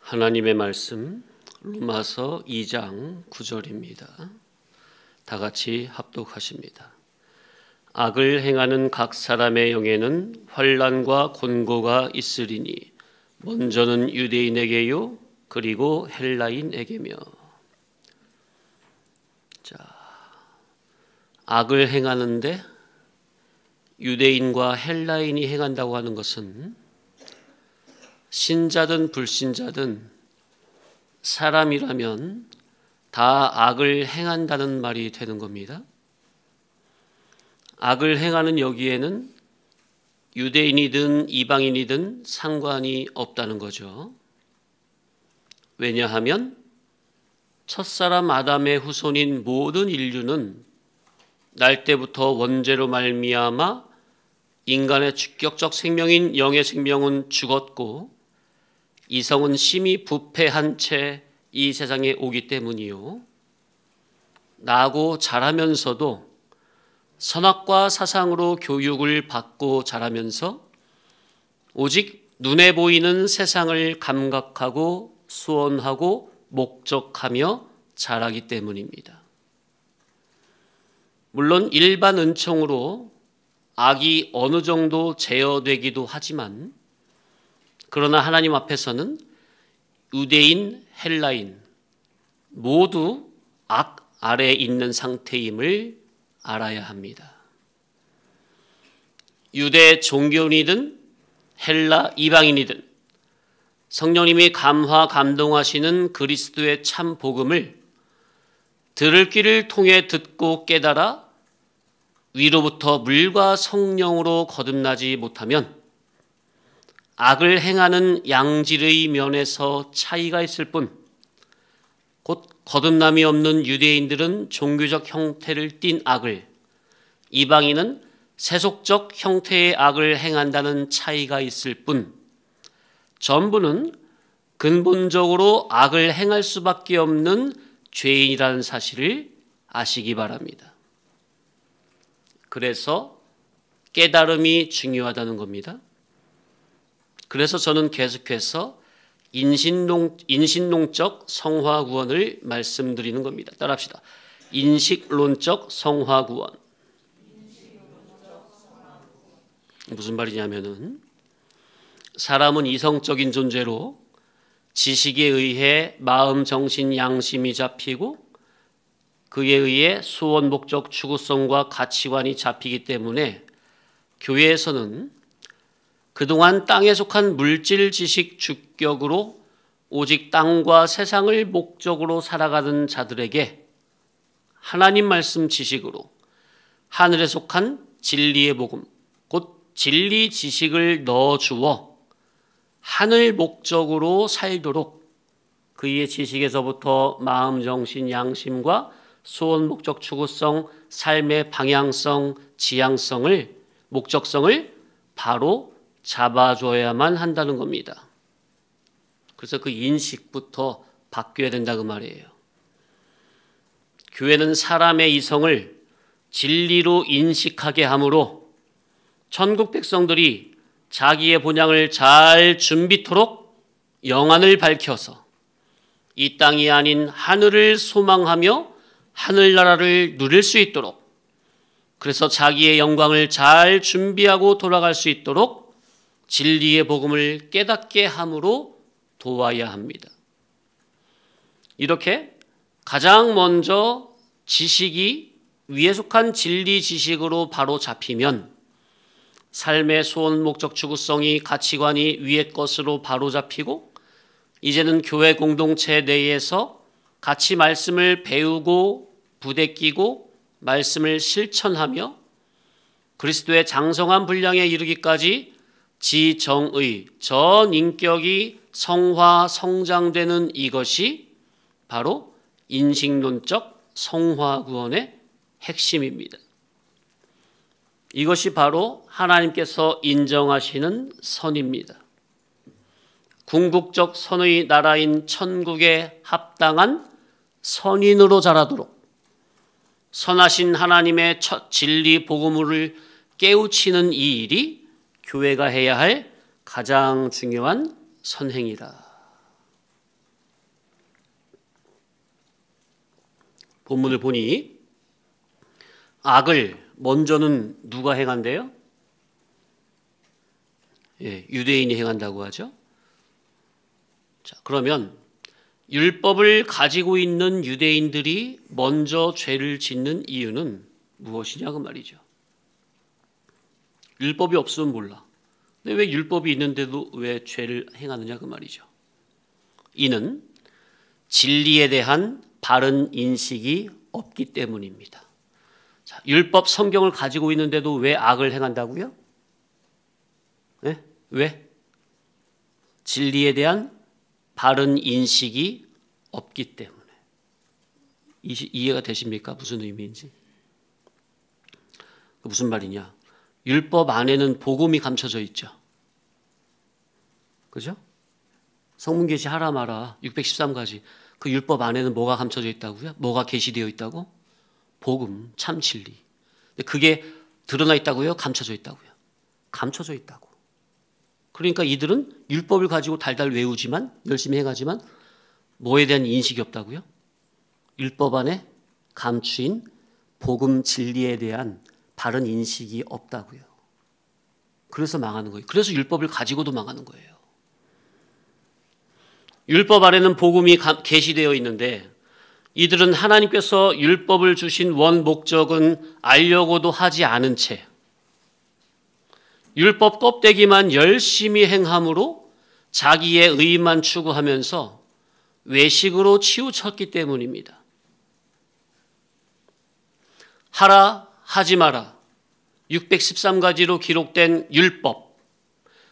하나님의 말씀 로마서 2장 9절입니다. 다 같이 합독하십니다. 악을 행하는 각 사람의 영에는 환난과 곤고가 있으리니 먼저는 유대인에게요 그리고 헬라인에게며. 자, 악을 행하는데 유대인과 헬라인이 행한다고 하는 것은 신자든 불신자든 사람이라면 다 악을 행한다는 말이 되는 겁니다. 악을 행하는 여기에는 유대인이든 이방인이든 상관이 없다는 거죠. 왜냐하면 첫사람 아담의 후손인 모든 인류는 날 때부터 원죄로 말미암아 인간의 주격적 생명인 영의 생명은 죽었고 이성은 심히 부패한 채 이 세상에 오기 때문이요. 나고 자라면서도 선악과 사상으로 교육을 받고 자라면서 오직 눈에 보이는 세상을 감각하고 수언하고 목적하며 자라기 때문입니다. 물론 일반 은총으로 악이 어느 정도 제어되기도 하지만 그러나 하나님 앞에서는 유대인, 헬라인 모두 악 아래에 있는 상태임을 알아야 합니다. 유대 종교인이든 헬라 이방인이든 성령님이 감화 감동하시는 그리스도의 참 복음을 들을 귀를 통해 듣고 깨달아 위로부터 물과 성령으로 거듭나지 못하면 악을 행하는 양질의 면에서 차이가 있을 뿐 곧 거듭남이 없는 유대인들은 종교적 형태를 띤 악을, 이방인은 세속적 형태의 악을 행한다는 차이가 있을 뿐 전부는 근본적으로 악을 행할 수밖에 없는 죄인이라는 사실을 아시기 바랍니다. 그래서 깨달음이 중요하다는 겁니다. 그래서 저는 계속해서 인신론적 성화구원을 말씀드리는 겁니다. 따라합시다. 인식론적 성화구원. 무슨 말이냐면은 사람은 이성적인 존재로 지식에 의해 마음, 정신, 양심이 잡히고 그에 의해 수원, 목적, 추구성과 가치관이 잡히기 때문에 교회에서는 그동안 땅에 속한 물질 지식 주격으로 오직 땅과 세상을 목적으로 살아가는 자들에게 하나님 말씀 지식으로 하늘에 속한 진리의 복음, 곧 진리 지식을 넣어주어 하늘 목적으로 살도록 그의 지식에서부터 마음, 정신, 양심과 소원, 목적, 추구성, 삶의 방향성, 지향성을, 목적성을 바로 잡아줘야만 한다는 겁니다. 그래서 그 인식부터 바뀌어야 된다 그 말이에요. 교회는 사람의 이성을 진리로 인식하게 하므로 천국 백성들이 자기의 본향을 잘 준비토록 영안을 밝혀서 이 땅이 아닌 하늘을 소망하며 하늘나라를 누릴 수 있도록, 그래서 자기의 영광을 잘 준비하고 돌아갈 수 있도록 진리의 복음을 깨닫게 함으로 도와야 합니다. 이렇게 가장 먼저 지식이 위에 속한 진리 지식으로 바로 잡히면 삶의 소원, 목적, 추구성이, 가치관이 위의 것으로 바로 잡히고 이제는 교회 공동체 내에서 같이 말씀을 배우고 부대끼고 말씀을 실천하며 그리스도의 장성한 분량에 이르기까지 지정의, 전 인격이 성화, 성장되는 이것이 바로 인식론적 성화구원의 핵심입니다. 이것이 바로 하나님께서 인정하시는 선입니다. 궁극적 선의 나라인 천국에 합당한 선인으로 자라도록 선하신 하나님의 첫 진리 복음을 깨우치는 이 일이 교회가 해야 할 가장 중요한 선행이라. 본문을 보니 악을 먼저는 누가 행한대요? 예, 유대인이 행한다고 하죠. 자, 그러면 율법을 가지고 있는 유대인들이 먼저 죄를 짓는 이유는 무엇이냐 그 말이죠. 율법이 없으면 몰라. 근데 왜 율법이 있는데도 왜 죄를 행하느냐 그 말이죠. 이는 진리에 대한 바른 인식이 없기 때문입니다. 자, 율법 성경을 가지고 있는데도 왜 악을 행한다고요? 네? 왜? 진리에 대한 바른 인식이 없기 때문에. 이해가 되십니까? 무슨 의미인지. 무슨 말이냐? 율법 안에는 복음이 감춰져 있죠. 그죠? 성문 계시 하라 마라 613가지. 그 율법 안에는 뭐가 감춰져 있다고요? 뭐가 계시되어 있다고? 복음, 참 진리. 그게 드러나 있다고요? 감춰져 있다고요? 감춰져 있다고. 그러니까 이들은 율법을 가지고 달달 외우지만 열심히 행하지만 뭐에 대한 인식이 없다고요? 율법 안에 감추인 복음 진리에 대한 바른 인식이 없다고요. 그래서 망하는 거예요. 그래서 율법을 가지고도 망하는 거예요. 율법 안에는 복음이 계시되어 있는데 이들은 하나님께서 율법을 주신 원 목적은 알려고도 하지 않은 채 율법 껍데기만 열심히 행함으로 자기의 의만 추구하면서 외식으로 치우쳤기 때문입니다. 하라 하지 마라 613가지로 기록된 율법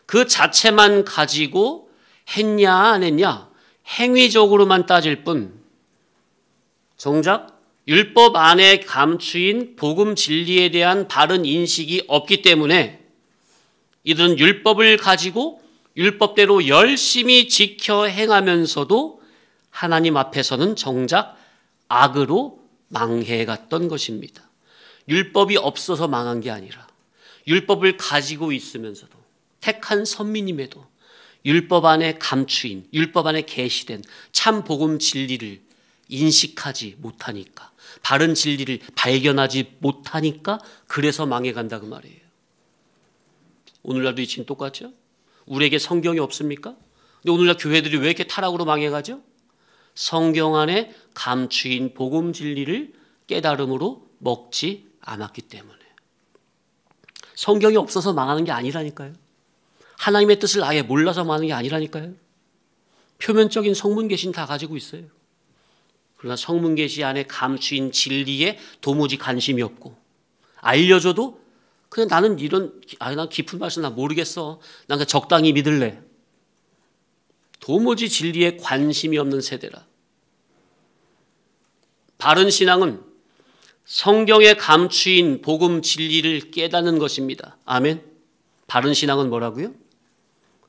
그 자체만 가지고 했냐 안 했냐 행위적으로만 따질 뿐 정작 율법 안에 감추인 복음 진리에 대한 바른 인식이 없기 때문에 이들은 율법을 가지고 율법대로 열심히 지켜 행하면서도 하나님 앞에서는 정작 악으로 망해갔던 것입니다. 율법이 없어서 망한 게 아니라 율법을 가지고 있으면서도 택한 선민임에도 율법 안에 감추인 율법 안에 계시된 참 복음 진리를 인식하지 못하니까 바른 진리를 발견하지 못하니까 그래서 망해간다 그 말이에요. 오늘날도 지금 똑같죠? 우리에게 성경이 없습니까? 근데 오늘날 교회들이 왜 이렇게 타락으로 망해가죠? 성경 안에 감추인 복음 진리를 깨달음으로 먹지 않았기 때문에. 성경이 없어서 망하는 게 아니라니까요. 하나님의 뜻을 아예 몰라서 망하는 게 아니라니까요. 표면적인 성문 계시는 다 가지고 있어요. 그러나 성문 계시 안에 감추인 진리에 도무지 관심이 없고 알려줘도 그냥 나는 난 깊은 말씀 난 모르겠어. 난 그냥 적당히 믿을래. 도무지 진리에 관심이 없는 세대라. 바른 신앙은 성경에 감추인 복음 진리를 깨닫는 것입니다. 아멘. 바른 신앙은 뭐라고요?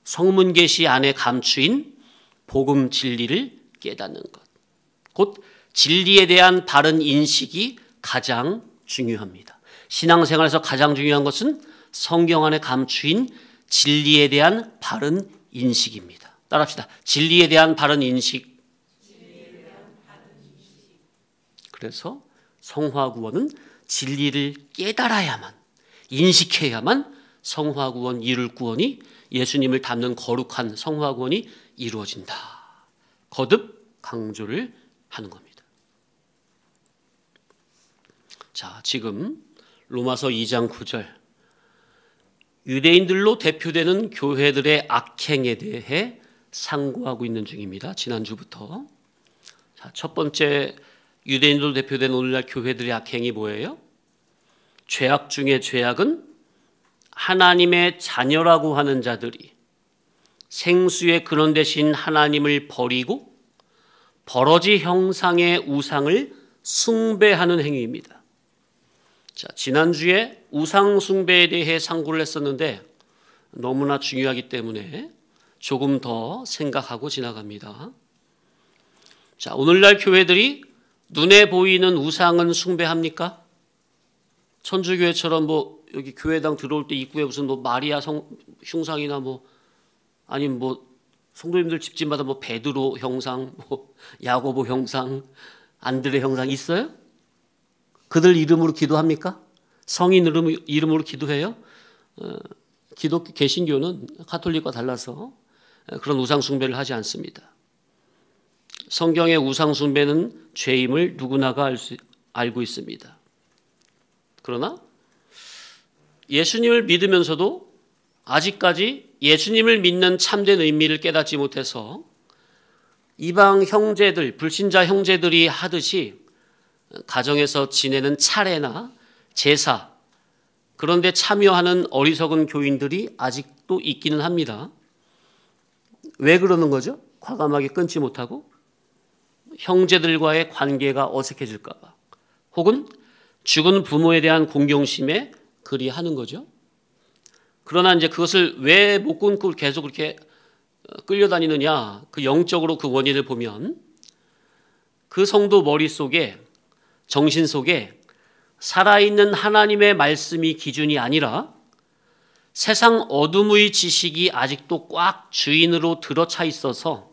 성문 계시 안에 감추인 복음 진리를 깨닫는 것. 곧 진리에 대한 바른 인식이 가장 중요합니다. 신앙생활에서 가장 중요한 것은 성경 안에 감추인 진리에 대한 바른 인식입니다. 따라합시다. 진리에 대한 바른 인식. 그래서 성화구원은 진리를 깨달아야만, 인식해야만 성화구원, 이룰 구원이 예수님을 닮는 거룩한 성화구원이 이루어진다. 거듭 강조를 하는 겁니다. 자, 지금 로마서 2장 9절 유대인들로 대표되는 교회들의 악행에 대해 상고하고 있는 중입니다. 지난주부터. 자, 첫 번째 유대인들로 대표된 오늘날 교회들의 악행이 뭐예요? 죄악 중에 죄악은 하나님의 자녀라고 하는 자들이 생수의 근원 되신 하나님을 버리고 버러지 형상의 우상을 숭배하는 행위입니다. 자, 지난주에 우상 숭배에 대해 상고를 했었는데 너무나 중요하기 때문에 조금 더 생각하고 지나갑니다. 자, 오늘날 교회들이 눈에 보이는 우상은 숭배합니까? 천주교회처럼 뭐 여기 교회당 들어올 때 입구에 무슨 뭐 마리아 흉상이나 뭐 아니면 뭐 성도님들 집집마다 뭐 베드로 형상, 뭐 야고보 형상, 안드레 형상 있어요? 그들 이름으로 기도합니까? 성인 이름으로 기도해요? 기독교 개신교는 가톨릭과 달라서 그런 우상 숭배를 하지 않습니다. 성경의 우상 숭배는 죄임을 누구나가 알고 있습니다. 그러나 예수님을 믿으면서도 아직까지 예수님을 믿는 참된 의미를 깨닫지 못해서 이방 형제들, 불신자 형제들이 하듯이 가정에서 지내는 차례나 제사, 그런데 참여하는 어리석은 교인들이 아직도 있기는 합니다. 왜 그러는 거죠? 과감하게 끊지 못하고 형제들과의 관계가 어색해질까 봐, 혹은 죽은 부모에 대한 공경심에 그리 하는 거죠. 그러나 이제 그것을 왜 못 끊고 계속 그렇게 끌려다니느냐, 그 영적으로 그 원인을 보면 그 성도 머릿속에, 정신 속에 살아있는 하나님의 말씀이 기준이 아니라 세상 어둠의 지식이 아직도 꽉 주인으로 들어차 있어서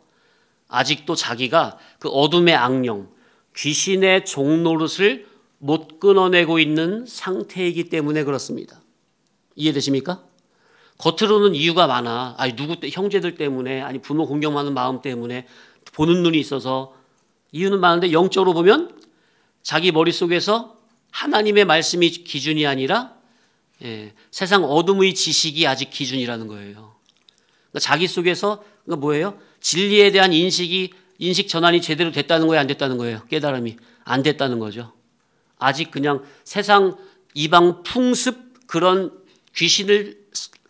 아직도 자기가 그 어둠의 악령, 귀신의 종노릇을 못 끊어내고 있는 상태이기 때문에 그렇습니다. 이해되십니까? 겉으로는 이유가 많아. 형제들 때문에, 아니 부모 공경하는 마음 때문에, 보는 눈이 있어서 이유는 많은데 영적으로 보면 자기 머릿속에서 하나님의 말씀이 기준이 아니라 세상 어둠의 지식이 아직 기준이라는 거예요. 그러니까 자기 속에서 그러니까 뭐예요? 진리에 대한 인식 전환이 제대로 됐다는 거예요? 안 됐다는 거예요? 깨달음이 안 됐다는 거죠. 아직 그냥 세상 이방 풍습, 그런 귀신을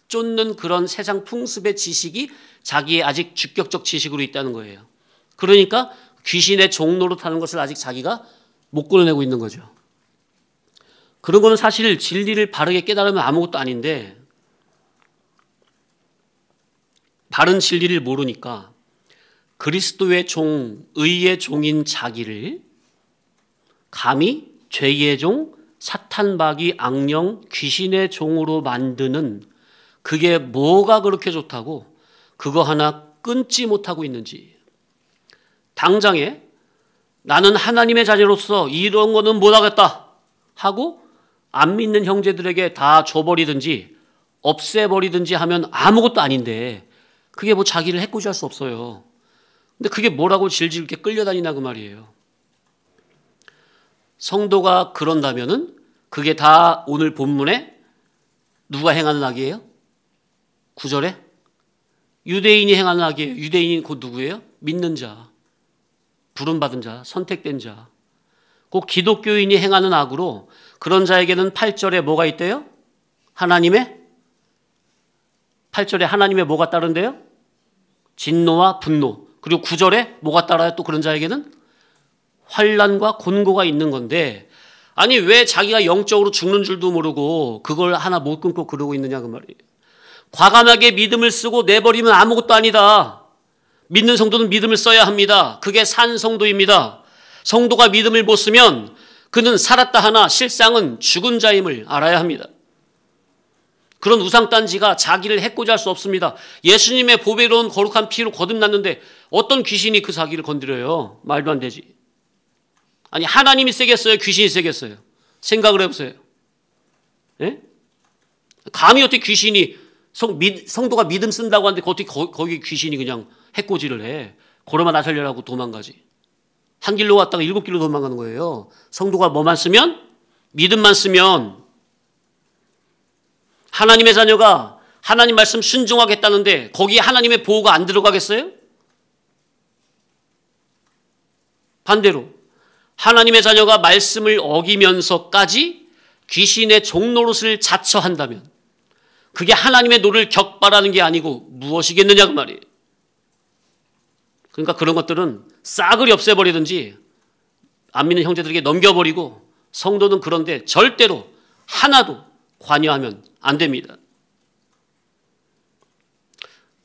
쫓는 그런 세상 풍습의 지식이 자기의 아직 주격적 지식으로 있다는 거예요. 그러니까 귀신의 종노릇하는 것을 아직 자기가 못 끊어내고 있는 거죠. 그런 거는 사실 진리를 바르게 깨달으면 아무것도 아닌데, 바른 진리를 모르니까 그리스도의 종, 의의 종인 자기를 감히 죄의 종, 사탄마귀, 악령, 귀신의 종으로 만드는, 그게 뭐가 그렇게 좋다고 그거 하나 끊지 못하고 있는지. 당장에 나는 하나님의 자녀로서 이런 거는 못하겠다 하고 안 믿는 형제들에게 다 줘버리든지 없애버리든지 하면 아무것도 아닌데, 그게 뭐 자기를 해코지할 수 없어요. 근데 그게 뭐라고 질질 이렇게 끌려다니나 그 말이에요. 성도가 그런다면은 그게 다 오늘 본문에 누가 행하는 악이에요? 9절에 유대인이 행하는 악이에요. 유대인이 곧 누구예요? 믿는 자, 부름받은 자, 선택된 자. 곧 기독교인이 행하는 악으로, 그런 자에게는 8절에 뭐가 있대요? 8절에 하나님의 뭐가 따른대요? 진노와 분노. 그리고 9절에 뭐가 따라요? 또 그런 자에게는 환난과 곤고가 있는 건데, 아니 왜 자기가 영적으로 죽는 줄도 모르고 그걸 하나 못 끊고 그러고 있느냐 그 말이에요. 과감하게 믿음을 쓰고 내버리면 아무것도 아니다. 믿는 성도는 믿음을 써야 합니다. 그게 산 성도입니다. 성도가 믿음을 못 쓰면 그는 살았다 하나 실상은 죽은 자임을 알아야 합니다. 그런 우상단지가 자기를 해코지할 수 없습니다. 예수님의 보배로운 거룩한 피로 거듭났는데 어떤 귀신이 그 자기를 건드려요? 말도 안 되지. 아니 하나님이 세겠어요? 귀신이 세겠어요? 생각을 해보세요. 예? 감히 어떻게 귀신이, 성도가 믿음 쓴다고 하는데 어떻게 거기 귀신이 그냥 해코지를 해? 걸어만 나서려고 도망가지. 한 길로 왔다가 7길로 도망가는 거예요. 성도가 뭐만 쓰면? 믿음만 쓰면. 하나님의 자녀가 하나님 말씀 순종하겠다는데 거기에 하나님의 보호가 안 들어가겠어요? 반대로 하나님의 자녀가 말씀을 어기면서까지 귀신의 종노릇을 자처한다면 그게 하나님의 노를 격발하는 게 아니고 무엇이겠느냐 그 말이에요. 그러니까 그런 것들은 싸그리 없애버리든지 안 믿는 형제들에게 넘겨버리고, 성도는 그런데 절대로 하나도 관여하면 안 됩니다.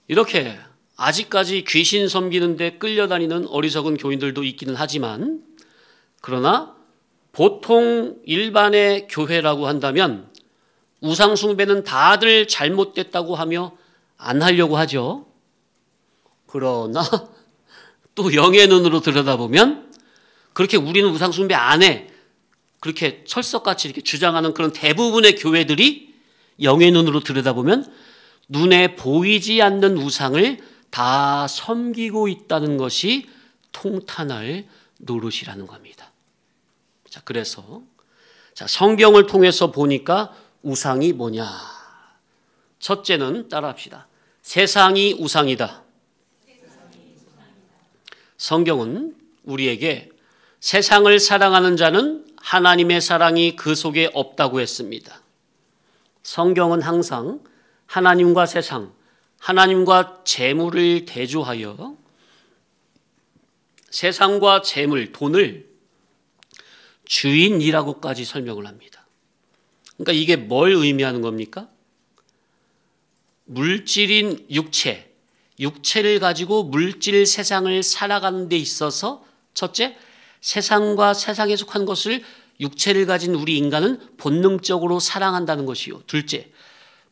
이렇게 아직까지 귀신 섬기는데 끌려다니는 어리석은 교인들도 있기는 하지만, 그러나 보통 일반의 교회라고 한다면 우상 숭배는 다들 잘못됐다고 하며 안 하려고 하죠. 그러나 또 영의 눈으로 들여다보면 그렇게 우리는 우상 숭배 안 해, 그렇게 철석같이 이렇게 주장하는 그런 대부분의 교회들이 영의 눈으로 들여다보면 눈에 보이지 않는 우상을 다 섬기고 있다는 것이 통탄할 노릇이라는 겁니다. 자, 그래서 성경을 통해서 보니까 우상이 뭐냐? 첫째는 따라합시다. 세상이 우상이다. 성경은 우리에게 세상을 사랑하는 자는 하나님의 사랑이 그 속에 없다고 했습니다. 성경은 항상 하나님과 세상, 하나님과 재물을 대조하여 세상과 재물, 돈을 주인이라고까지 설명을 합니다. 그러니까 이게 뭘 의미하는 겁니까? 물질인 육체를 가지고 물질 세상을 살아가는 데 있어서 첫째, 세상과 세상에 속한 것을 육체를 가진 우리 인간은 본능적으로 사랑한다는 것이요. 둘째,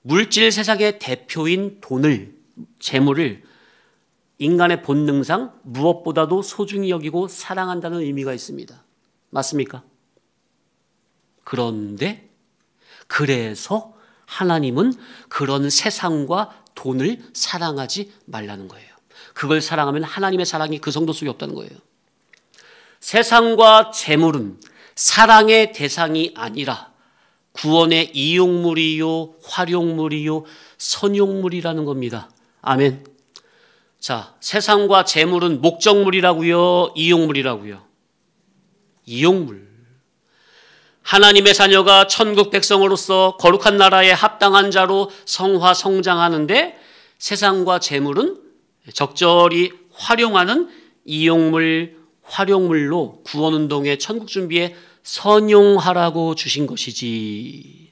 물질 세상의 대표인 돈을, 재물을 인간의 본능상 무엇보다도 소중히 여기고 사랑한다는 의미가 있습니다. 맞습니까? 그런데 그래서 하나님은 그런 세상과 돈을 사랑하지 말라는 거예요. 그걸 사랑하면 하나님의 사랑이 그 성도 속에 없다는 거예요. 세상과 재물은 사랑의 대상이 아니라 구원의 이용물이요, 활용물이요, 선용물이라는 겁니다. 아멘. 자, 세상과 재물은 목적물이라고요, 이용물이라고요? 이용물. 하나님의 자녀가 천국 백성으로서 거룩한 나라에 합당한 자로 성화 성장하는데 세상과 재물은 적절히 활용하는 이용물, 활용물로 구원운동의 천국 준비에 선용하라고 주신 것이지.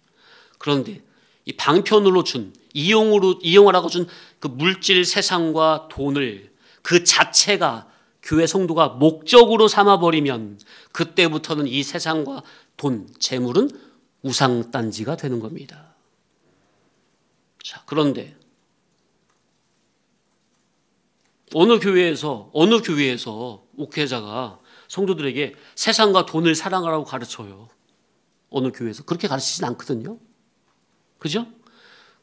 그런데 이 방편으로 준, 이용하라고 준 그 물질 세상과 돈을 그 자체가 교회 성도가 목적으로 삼아버리면 그때부터는 이 세상과 돈, 재물은 우상단지가 되는 겁니다. 자, 그런데 어느 교회에서 목회자가 성도들에게 세상과 돈을 사랑하라고 가르쳐요. 어느 교회에서 그렇게 가르치진 않거든요. 그죠?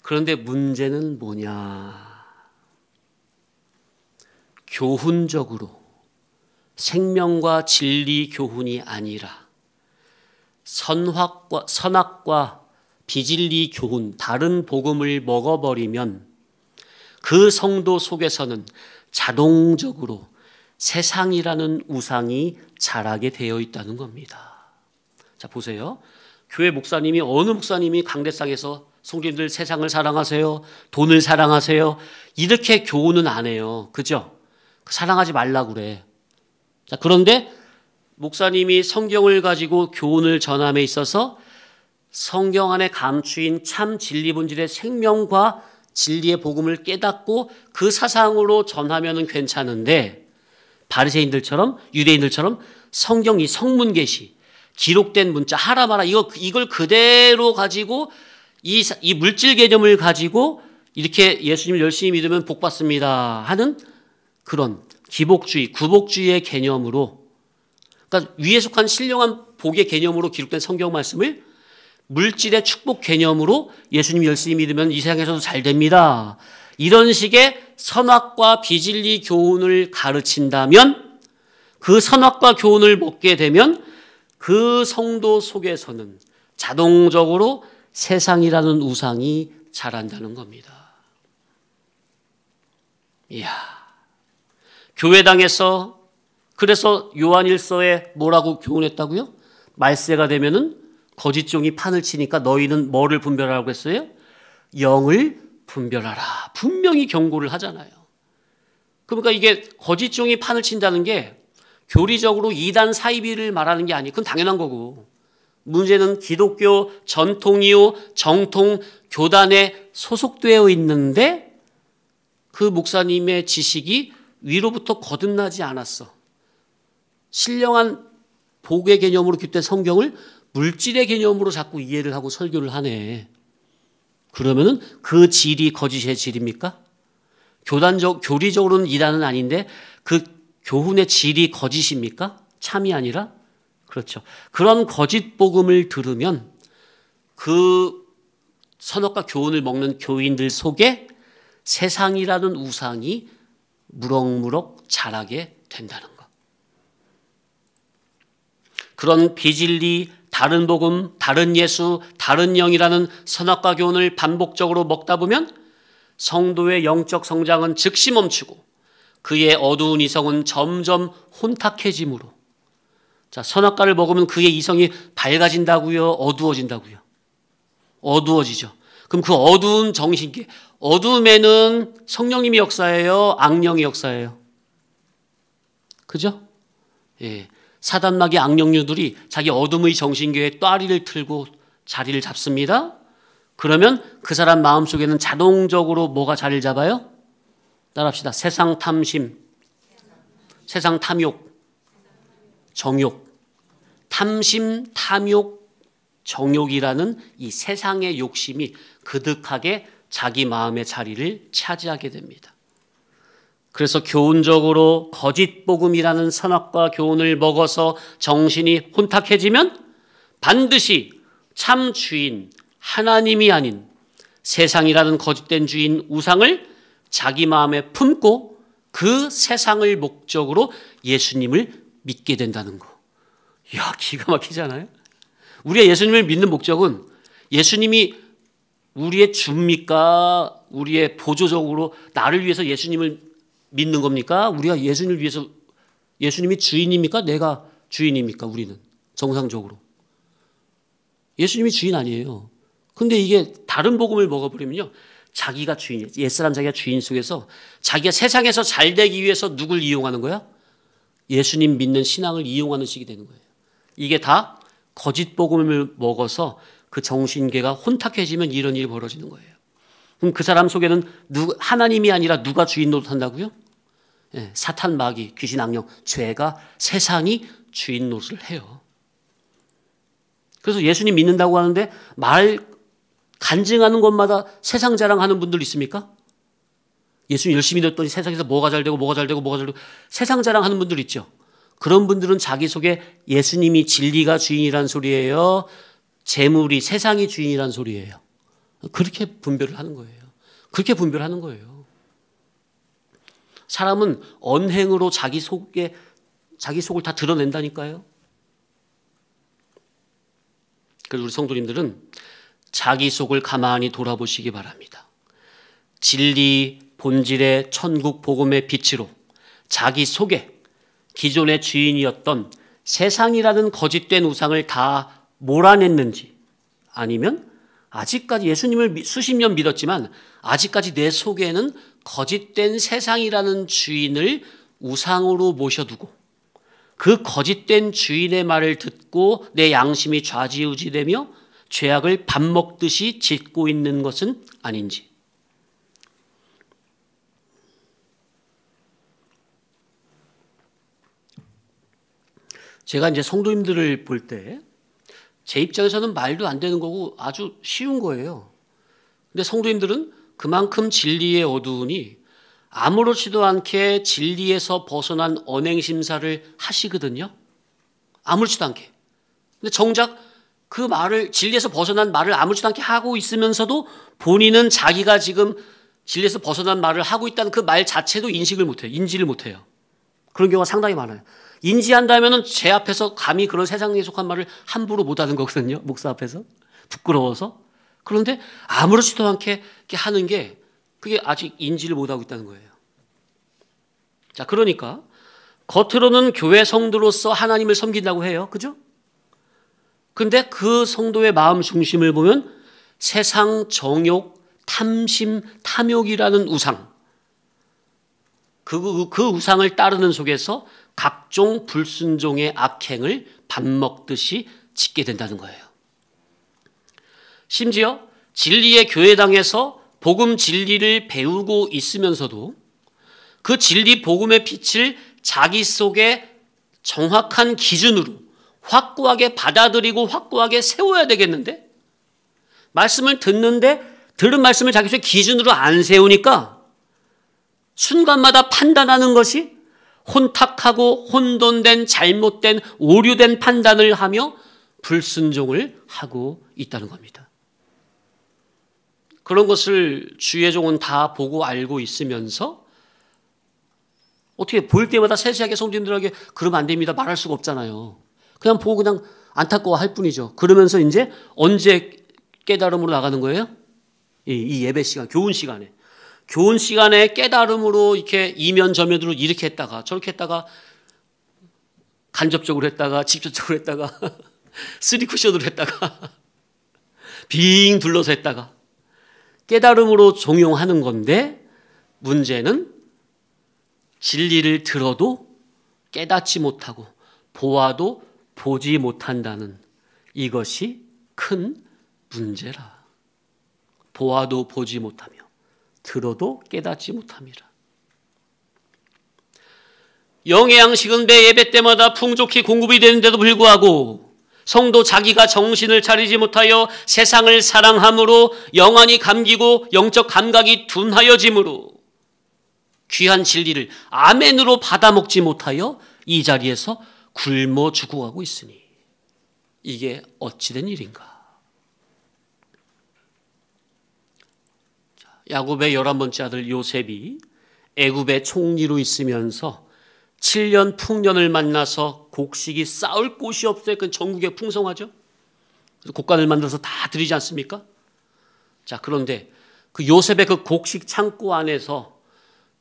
그런데 문제는 뭐냐? 교훈적으로 생명과 진리 교훈이 아니라 선악과 비진리 교훈, 다른 복음을 먹어버리면 그 성도 속에서는 자동적으로 세상이라는 우상이 자라게 되어 있다는 겁니다. 자, 보세요. 교회 목사님이, 어느 목사님이 강대상에서 성도님들 세상을 사랑하세요, 돈을 사랑하세요, 이렇게 교훈은 안 해요. 그죠? 사랑하지 말라고 그래. 자, 그런데 목사님이 성경을 가지고 교훈을 전함에 있어서 성경 안에 감추인 참 진리 본질의 생명과 진리의 복음을 깨닫고 그 사상으로 전하면은 괜찮은데, 바리새인들처럼, 유대인들처럼 성경 이 성문 계시, 기록된 문자 하라 마라 이걸 그대로 가지고 이 물질 개념을 가지고 이렇게 예수님을 열심히 믿으면 복 받습니다 하는 그런 기복주의, 구복주의의 개념으로, 그러니까 위에 속한 신령한 복의 개념으로 기록된 성경 말씀을 물질의 축복 개념으로 예수님 열심히 믿으면 이 세상에서도 잘 됩니다, 이런 식의 선악과 비진리 교훈을 가르친다면, 그 선악과 교훈을 먹게 되면 그 성도 속에서는 자동적으로 세상이라는 우상이 자란다는 겁니다. 이야, 교회당에서 그래서 요한일서에 뭐라고 교훈했다고요? 말세가 되면은 거짓 종이 판을 치니까 너희는 뭐를 분별하라고 했어요? 영을 분별하라. 분명히 경고를 하잖아요. 그러니까 이게 거짓 종이 판을 친다는 게 교리적으로 이단 사이비를 말하는 게 아니에요. 그건 당연한 거고, 문제는 기독교 전통이요 정통 교단에 소속되어 있는데 그 목사님의 지식이 위로부터 거듭나지 않았어. 신령한 복의 개념으로 기록된 성경을 물질의 개념으로 자꾸 이해를 하고 설교를 하네. 그러면은 그 질이 거짓의 질입니까? 교리적으로는 이단은 아닌데 그 교훈의 질이 거짓입니까? 참이 아니라? 그렇죠. 그런 거짓 복음을 들으면 그 선악과 교훈을 먹는 교인들 속에 세상이라는 우상이 무럭무럭 자라게 된다는 것. 그런 비진리, 다른 복음, 다른 예수, 다른 영이라는 선악과 교훈을 반복적으로 먹다 보면 성도의 영적 성장은 즉시 멈추고 그의 어두운 이성은 점점 혼탁해짐으로, 자, 선악과를 먹으면 그의 이성이 밝아진다고요? 어두워진다고요? 어두워지죠. 그럼 그 어두운 정신계, 어둠에는 성령님이 역사예요? 악령이 역사예요? 그죠? 예. 사단마귀 악령류들이 자기 어둠의 정신계에 또아리를 틀고 자리를 잡습니다. 그러면 그 사람 마음속에는 자동적으로 뭐가 자리를 잡아요? 따라합시다. 세상 탐심, 세상 탐욕, 정욕, 탐심, 탐욕, 정욕이라는 이 세상의 욕심이 그득하게 자기 마음의 자리를 차지하게 됩니다. 그래서 교훈적으로 거짓 복음이라는 선악과 교훈을 먹어서 정신이 혼탁해지면 반드시 참 주인 하나님이 아닌 세상이라는 거짓된 주인 우상을 자기 마음에 품고 그 세상을 목적으로 예수님을 믿게 된다는 거. 이야, 기가 막히잖아요. 우리가 예수님을 믿는 목적은 예수님이 우리의 주입니까? 우리의 보조적으로 나를 위해서 예수님을 믿는 겁니까? 우리가 예수님을 위해서, 예수님이 주인입니까? 내가 주인입니까? 우리는 정상적으로 예수님이 주인 아니에요. 근데 이게 다른 복음을 먹어버리면요, 자기가 주인이에요. 옛사람 자기가 주인 속에서 자기가 세상에서 잘 되기 위해서 누굴 이용하는 거야? 예수님 믿는 신앙을 이용하는 식이 되는 거예요. 이게 다 거짓 복음을 먹어서 그 정신계가 혼탁해지면 이런 일이 벌어지는 거예요. 그럼 그 사람 속에는 하나님이 아니라 누가 주인 노릇한다고요? 예, 사탄, 마귀, 귀신, 악령, 죄가, 세상이 주인 노릇을 해요. 그래서 예수님 믿는다고 하는데 말 간증하는 것마다 세상 자랑하는 분들 있습니까? 예수님 열심히 믿었더니 세상에서 뭐가 잘 되고 세상 자랑하는 분들 있죠. 그런 분들은 자기 속에 예수님이 진리가 주인이란 소리예요? 재물이 세상이 주인이란 소리예요? 그렇게 분별을 하는 거예요. 그렇게 분별하는 거예요. 사람은 언행으로 자기 속을 다 드러낸다니까요. 그래서 우리 성도님들은 자기 속을 가만히 돌아보시기 바랍니다. 진리, 본질의 천국 복음의 빛으로 자기 속에 기존의 주인이었던 세상이라는 거짓된 우상을 다 몰아냈는지, 아니면 아직까지 예수님을 수십 년 믿었지만 아직까지 내 속에는 거짓된 세상이라는 주인을 우상으로 모셔두고 그 거짓된 주인의 말을 듣고 내 양심이 좌지우지되며 죄악을 밥 먹듯이 짓고 있는 것은 아닌지. 제가 이제 성도님들을 볼 때 제 입장에서는 말도 안 되는 거고 아주 쉬운 거예요. 근데 성도님들은 그만큼 진리의 어두우니 아무렇지도 않게 진리에서 벗어난 언행심사를 하시거든요. 아무렇지도 않게. 근데 정작 그 말을, 진리에서 벗어난 말을 아무렇지도 않게 하고 있으면서도 본인은 자기가 지금 진리에서 벗어난 말을 하고 있다는 그 말 자체도 인지를 못해요. 그런 경우가 상당히 많아요. 인지한다면은 제 앞에서 감히 그런 세상에 속한 말을 함부로 못하는 거거든요. 목사 앞에서. 부끄러워서. 그런데 아무렇지도 않게 하는 게 그게 아직 인지를 못하고 있다는 거예요. 자, 그러니까 겉으로는 교회 성도로서 하나님을 섬긴다고 해요. 그죠? 근데 그 성도의 마음 중심을 보면 세상 정욕, 탐심, 탐욕이라는 우상, 그 우상을 따르는 속에서 각종 불순종의 악행을 밥 먹듯이 짓게 된다는 거예요. 심지어 진리의 교회당에서 복음 진리를 배우고 있으면서도 그 진리 복음의 빛을 자기 속에 정확한 기준으로 확고하게 받아들이고 확고하게 세워야 되겠는데, 말씀을 듣는데 들은 말씀을 자기 속에 기준으로 안 세우니까 순간마다 판단하는 것이 혼탁하고 혼돈된 잘못된 오류된 판단을 하며 불순종을 하고 있다는 겁니다. 그런 것을 주의 종은 다 보고 알고 있으면서 어떻게 볼 때마다 세세하게 성도님들에게 그러면 안 됩니다 말할 수가 없잖아요. 그냥 보고 그냥 안타까워할 뿐이죠. 그러면서 이제 언제 깨달음으로 나가는 거예요? 이 예배 시간, 교훈 시간에 깨달음으로 이렇게 이면저면으로 이렇게 했다가 저렇게 했다가 간접적으로 했다가 직접적으로 했다가 쓰리쿠션으로 했다가 빙 둘러서 했다가 깨달음으로 종용하는 건데, 문제는 진리를 들어도 깨닫지 못하고 보아도 보지 못한다는 이것이 큰 문제라. 보아도 보지 못하며 들어도 깨닫지 못함이라. 영의 양식은 매 예배 때마다 풍족히 공급이 되는데도 불구하고 성도 자기가 정신을 차리지 못하여 세상을 사랑함으로 영안이 감기고 영적 감각이 둔하여짐으로 귀한 진리를 아멘으로 받아먹지 못하여 이 자리에서 굶어 죽어가고 있으니 이게 어찌된 일인가. 야곱의 11번째 아들 요셉이 애굽의 총리로 있으면서 7년 풍년을 만나서 곡식이 쌓을 곳이 없어요. 그 전국에 풍성하죠. 그래서 곡간을 만들어서 다 드리지 않습니까? 자, 그런데 그 요셉의 그 곡식 창고 안에서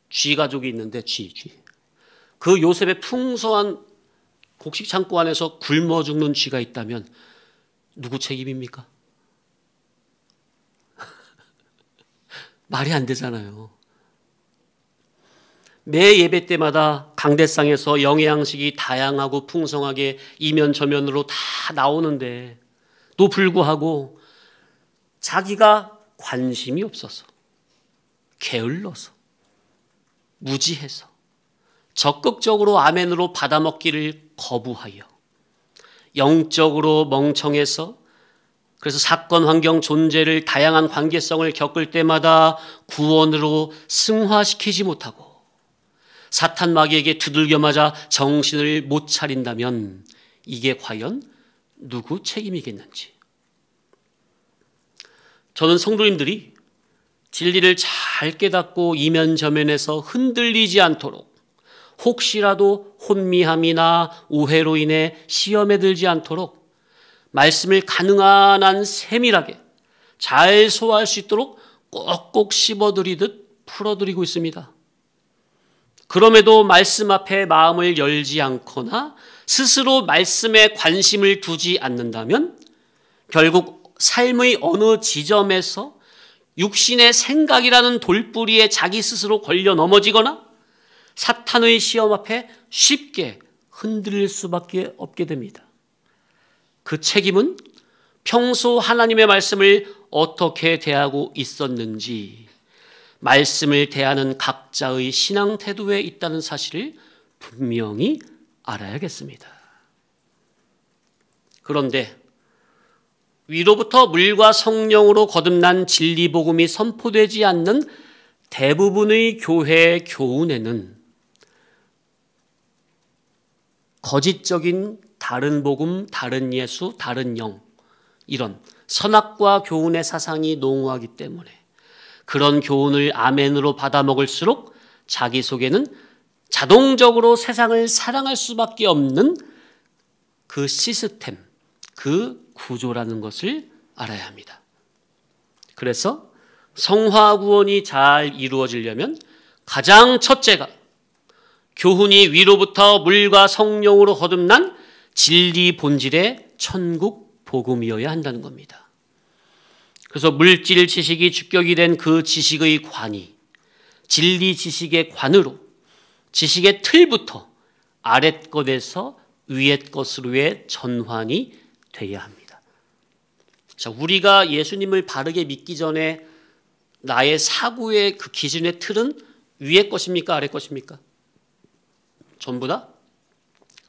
쥐 가족이 있는데 그 요셉의 풍성한 곡식 창고 안에서 굶어 죽는 쥐가 있다면 누구 책임입니까? 말이 안 되잖아요. 매 예배 때마다 강대상에서 영의 양식이 다양하고 풍성하게 이면저면으로 다 나오는데 또 불구하고 자기가 관심이 없어서 게을러서 무지해서 적극적으로 아멘으로 받아먹기를 거부하여 영적으로 멍청해서 그래서 사건, 환경, 존재를 다양한 관계성을 겪을 때마다 구원으로 승화시키지 못하고 사탄 마귀에게 두들겨 맞아 정신을 못 차린다면 이게 과연 누구 책임이겠는지. 저는 성도님들이 진리를 잘 깨닫고 이면저면에서 흔들리지 않도록 혹시라도 혼미함이나 오해로 인해 시험에 들지 않도록 말씀을 가능한 한 세밀하게 잘 소화할 수 있도록 꼭꼭 씹어드리듯 풀어드리고 있습니다. 그럼에도 말씀 앞에 마음을 열지 않거나 스스로 말씀에 관심을 두지 않는다면 결국 삶의 어느 지점에서 육신의 생각이라는 돌뿌리에 자기 스스로 걸려 넘어지거나 사탄의 시험 앞에 쉽게 흔들릴 수밖에 없게 됩니다. 그 책임은 평소 하나님의 말씀을 어떻게 대하고 있었는지, 말씀을 대하는 각자의 신앙 태도에 있다는 사실을 분명히 알아야겠습니다. 그런데 위로부터 물과 성령으로 거듭난 진리 복음이 선포되지 않는 대부분의 교회 교훈에는 거짓적인 다른 복음, 다른 예수, 다른 영, 이런 선악과 교훈의 사상이 농후하기 때문에 그런 교훈을 아멘으로 받아먹을수록 자기 속에는 자동적으로 세상을 사랑할 수밖에 없는 그 시스템, 그 구조라는 것을 알아야 합니다. 그래서 성화 구원이 잘 이루어지려면 가장 첫째가 교훈이 위로부터 물과 성령으로 거듭난 진리 본질의 천국 복음이어야 한다는 겁니다. 그래서 물질 지식이 주격이 된 그 지식의 관이 진리 지식의 관으로 지식의 틀부터 아랫 것에서 위의 것으로의 전환이 돼야 합니다. 자, 우리가 예수님을 바르게 믿기 전에 나의 사고의 그 기준의 틀은 위의 것입니까? 아랫 것입니까? 전부 다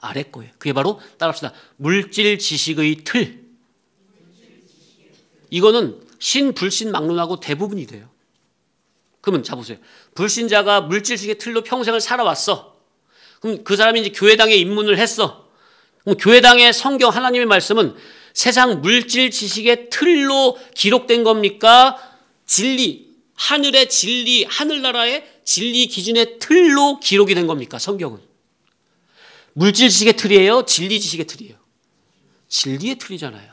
아랫 거예요. 그게 바로 따라합시다. 물질 지식의 틀. 이거는 신, 불신 막론하고 대부분이 돼요. 그러면 자 보세요. 불신자가 물질 지식의 틀로 평생을 살아왔어. 그럼 그럼 그 사람이 이제 교회당에 입문을 했어. 그럼 교회당의 성경 하나님의 말씀은 세상 물질 지식의 틀로 기록된 겁니까? 진리, 하늘의 진리, 하늘나라의 진리 기준의 틀로 기록이 된 겁니까? 성경은. 물질 지식의 틀이에요? 진리 지식의 틀이에요? 진리의 틀이잖아요.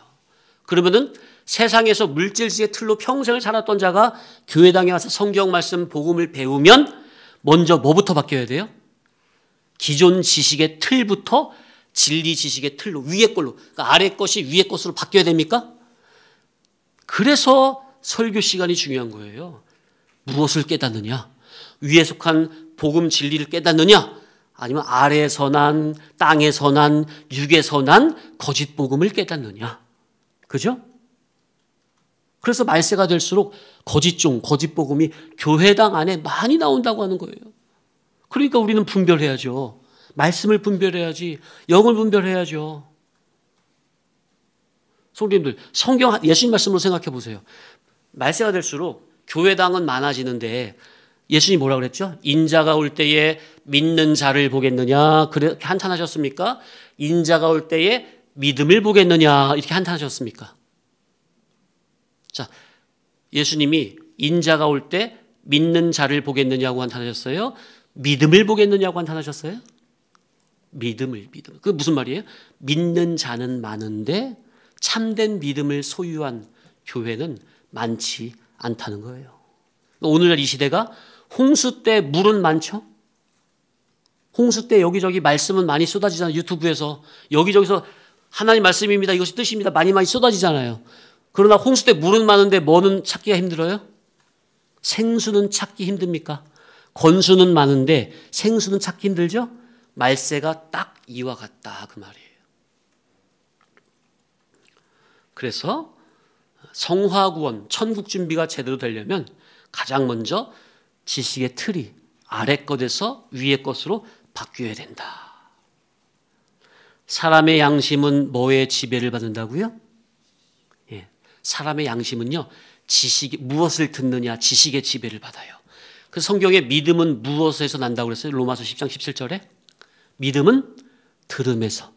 그러면은 세상에서 물질 지식의 틀로 평생을 살았던 자가 교회당에 와서 성경 말씀 복음을 배우면 먼저 뭐부터 바뀌어야 돼요? 기존 지식의 틀부터 진리 지식의 틀로, 위의 걸로, 그러니까 아래 것이 위의 것으로 바뀌어야 됩니까? 그래서 설교 시간이 중요한 거예요. 무엇을 깨닫느냐? 위에 속한 복음 진리를 깨닫느냐? 아니면 아래에서 난, 땅에서 난, 육에서 난 거짓 복음을 깨닫느냐? 그죠? 그래서 말세가 될수록 거짓종, 거짓 복음이 교회당 안에 많이 나온다고 하는 거예요. 그러니까 우리는 분별해야죠. 말씀을 분별해야지, 영을 분별해야죠. 성도님들, 성경 예수님 말씀으로 생각해 보세요. 말세가 될수록 교회당은 많아지는데 예수님이 뭐라고 그랬죠? 인자가 올 때에 믿는 자를 보겠느냐? 그렇게 한탄하셨습니까? 인자가 올 때에 믿음을 보겠느냐? 이렇게 한탄하셨습니까? 자, 예수님이 인자가 올 때 믿는 자를 보겠느냐고 한탄하셨어요? 믿음을 보겠느냐고 한탄하셨어요? 믿음. 그 무슨 말이에요? 믿는 자는 많은데 참된 믿음을 소유한 교회는 많지 않다는 거예요. 오늘날 이 시대가 홍수 때 물은 많죠? 홍수 때 여기저기 말씀은 많이 쏟아지잖아요. 유튜브에서 여기저기서 하나님 말씀입니다. 이것이 뜻입니다. 많이 쏟아지잖아요. 그러나 홍수 때 물은 많은데 뭐는 찾기가 힘들어요? 생수는 찾기 힘듭니까? 건수는 많은데 생수는 찾기 힘들죠? 말세가 딱 이와 같다 그 말이에요. 그래서 성화구원, 천국 준비가 제대로 되려면 가장 먼저 지식의 틀이 아래 것에서 위의 것으로 바뀌어야 된다. 사람의 양심은 뭐에 지배를 받는다고요? 예, 사람의 양심은요, 무엇을 듣느냐, 지식의 지배를 받아요. 그래서 성경에 믿음은 무엇에서 난다고 그랬어요? 로마서 10장 17절에 믿음은 들음에서,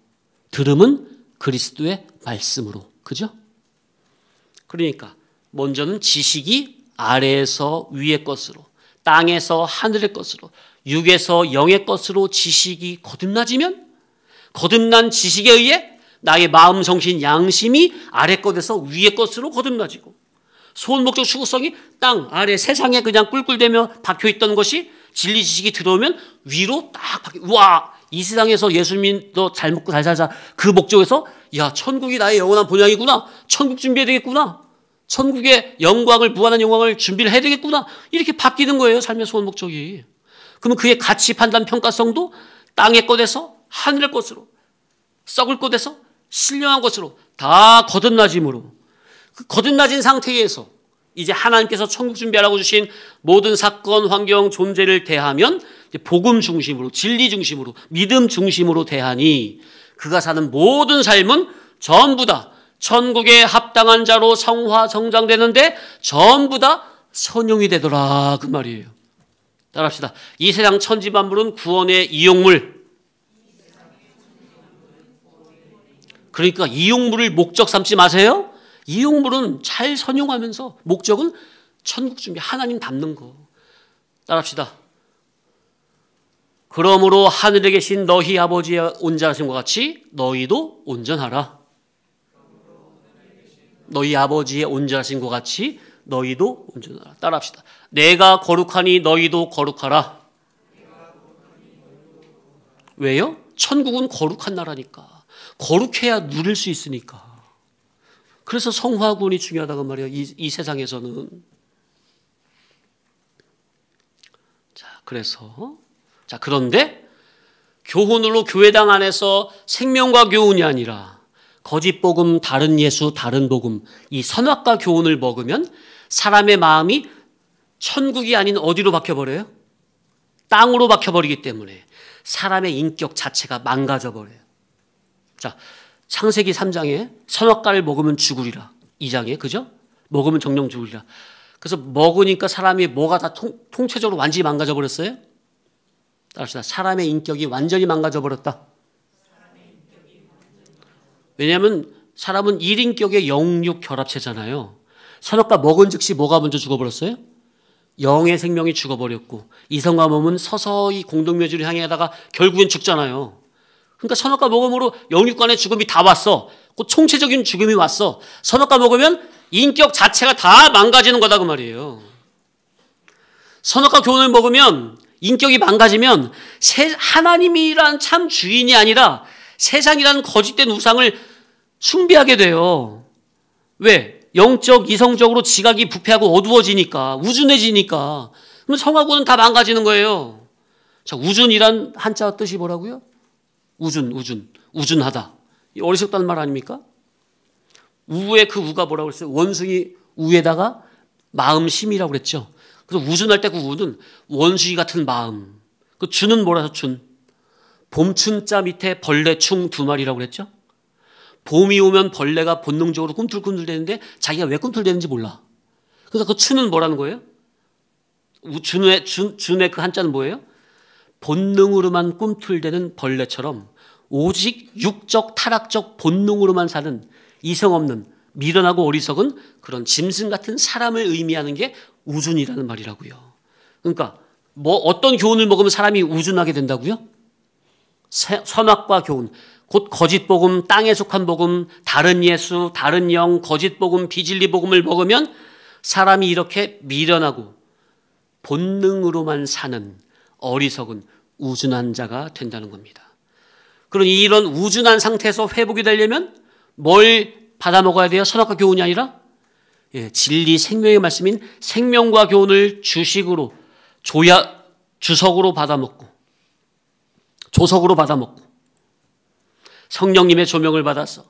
들음은 그리스도의 말씀으로, 그죠? 그러니까 먼저는 지식이 아래에서 위의 것으로, 땅에서 하늘의 것으로, 육에서 영의 것으로 지식이 거듭나지면 거듭난 지식에 의해 나의 마음, 정신, 양심이 아래 것에서 위의 것으로 거듭나지고, 소원, 목적, 추구성이 땅 아래 세상에 그냥 꿀꿀대며 박혀있던 것이 진리 지식이 들어오면 위로 딱 우와, 이 세상에서 예수님 너 잘 먹고 잘 살자, 그 목적에서 야, 천국이 나의 영원한 본향이구나, 천국 준비해야 되겠구나, 천국의 영광을, 무한한 영광을 준비를 해야 되겠구나, 이렇게 바뀌는 거예요. 삶의 소원 목적이. 그러면 그의 가치 판단 평가성도 땅의 것에서 하늘의 것으로, 썩을 것에서 신령한 것으로 다 거듭나짐으로, 그 거듭나진 상태에서 이제 하나님께서 천국 준비하라고 주신 모든 사건, 환경, 존재를 대하면 복음 중심으로, 진리 중심으로, 믿음 중심으로 대하니 그가 사는 모든 삶은 전부 다 천국에 합당한 자로 성화 정장되는데 전부 다 선용이 되더라 그 말이에요. 따라합시다. 이 세상 천지만물은 구원의 이용물. 그러니까 이용물을 목적 삼지 마세요. 이용물은 잘 선용하면서 목적은 천국 준비, 하나님 닮는 거. 따라합시다. 그러므로 하늘에 계신 너희 아버지의 온전하심과 같이 너희도 온전하라. 너희 아버지의 온전하심과 같이 너희도 온전하라. 따라합시다. 내가 거룩하니 너희도 거룩하라. 왜요? 천국은 거룩한 나라니까. 거룩해야 누릴 수 있으니까. 그래서 성화구원이 중요하다고 말이에요. 이 세상에서는. 그런데 교훈으로 교회당 안에서 생명과 교훈이 아니라 거짓 복음, 다른 예수, 다른 복음, 이 선악과 교훈을 먹으면 사람의 마음이 천국이 아닌 어디로 박혀버려요? 땅으로 박혀버리기 때문에 사람의 인격 자체가 망가져버려요. 자, 창세기 3장에 선악과를 먹으면 죽으리라. 2장에, 그죠? 먹으면 정령 죽으리라. 그래서 먹으니까 사람이 뭐가 다 통체적으로 완전히 망가져버렸어요? 따라서 사람의 인격이 완전히 망가져 버렸다. 왜냐하면 사람은 1인격의 영육 결합체잖아요. 선악과 먹은 즉시 뭐가 먼저 죽어버렸어요? 영의 생명이 죽어버렸고 이성과 몸은 서서히 공동묘지를 향해 가다가 결국엔 죽잖아요. 그러니까 선악과 먹음으로 영육간의 죽음이 다 왔어. 그 총체적인 죽음이 왔어. 선악과 먹으면 인격 자체가 다 망가지는 거다 그 말이에요. 선악과 교훈을 먹으면 인격이 망가지면 하나님이란 참 주인이 아니라 세상이라는 거짓된 우상을 숭배하게 돼요. 왜? 영적, 이성적으로 지각이 부패하고 어두워지니까, 우준해지니까. 그럼 성하고는 다 망가지는 거예요. 자, 우준이란 한자 뜻이 뭐라고요? 우준하다. 어리석다는 말 아닙니까? 우의 그 우가 뭐라고 그랬어요? 원숭이 우에다가 마음심이라고 그랬죠. 그래서 우준할 때 그 우는 원숭이 같은 마음. 그 준은 뭐라서 준? 봄춘자 밑에 벌레충 2마리라고 그랬죠. 봄이 오면 벌레가 본능적으로 꿈틀꿈틀대는데 자기가 왜 꿈틀대는지 몰라. 그러니까 그 추는 뭐라는 거예요? 준의 그 한자는 뭐예요? 본능으로만 꿈틀대는 벌레처럼 오직 육적 타락적 본능으로만 사는 이성 없는 미련하고 어리석은 그런 짐승 같은 사람을 의미하는 게 우준이라는 말이라고요. 그러니까 뭐 어떤 교훈을 먹으면 사람이 우준하게 된다고요? 선악과 교훈, 곧 거짓 복음, 땅에 속한 복음, 다른 예수, 다른 영, 거짓 복음, 비진리 복음을 먹으면 사람이 이렇게 미련하고 본능으로만 사는 어리석은 우준한 자가 된다는 겁니다. 그러니 이런 우준한 상태에서 회복이 되려면 뭘 받아 먹어야 돼요? 선악과 교훈이 아니라 진리 생명의 말씀인 생명과 교훈을 주식으로 주석으로 받아 먹고 조석으로 받아 먹고 성령님의 조명을 받아서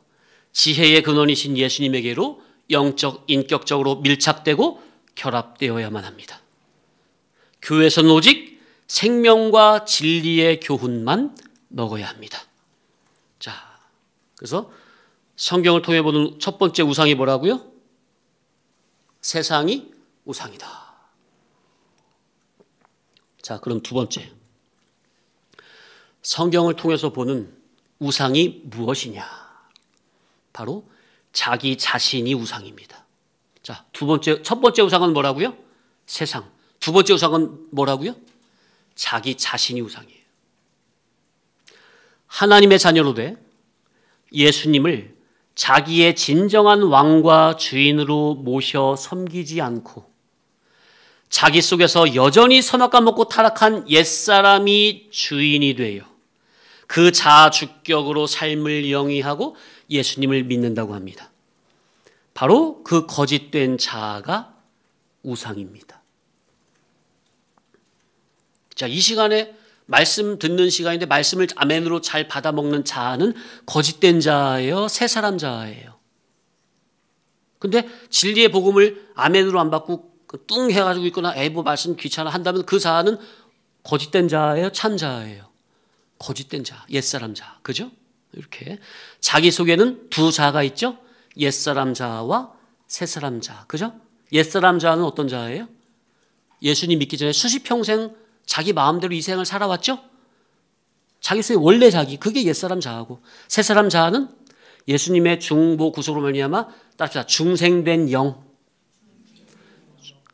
지혜의 근원이신 예수님에게로 영적, 인격적으로 밀착되고 결합되어야만 합니다. 교회에서는 오직 생명과 진리의 교훈만 먹어야 합니다. 자, 그래서 성경을 통해 보는 첫 번째 우상이 뭐라고요? 세상이 우상이다. 자, 그럼 두 번째. 성경을 통해서 보는 우상이 무엇이냐? 바로 자기 자신이 우상입니다. 자, 첫 번째 우상은 뭐라고요? 세상. 두 번째 우상은 뭐라고요? 자기 자신이 우상이에요. 하나님의 자녀로 돼 예수님을 자기의 진정한 왕과 주인으로 모셔 섬기지 않고 자기 속에서 여전히 선악과 먹고 타락한 옛사람이 주인이 되어 그 자아주격으로 삶을 영위하고 예수님을 믿는다고 합니다. 바로 그 거짓된 자아가 우상입니다. 자, 이 시간에 말씀 듣는 시간인데 말씀을 아멘으로 잘 받아먹는 자아는 거짓된 자예요? 새 사람 자아예요? 근데 진리의 복음을 아멘으로 안 받고 뚱 해가지고 있거나 뭐 말씀 귀찮아 한다면 그 자아는 거짓된 자예요? 참 자예요? 거짓된 자, 옛사람 자. 그죠? 이렇게 자기 속에는 두 자가 있죠? 옛사람 자와 새사람 자. 그죠? 옛사람 자는 어떤 자예요? 예수님 믿기 전에 수십 평생 자기 마음대로 이 생을 살아왔죠? 자기 속에 원래 자기, 그게 옛사람 자하고 새사람 자는 예수님의 중보 구속으로 말미암아 따라서 중생된 영,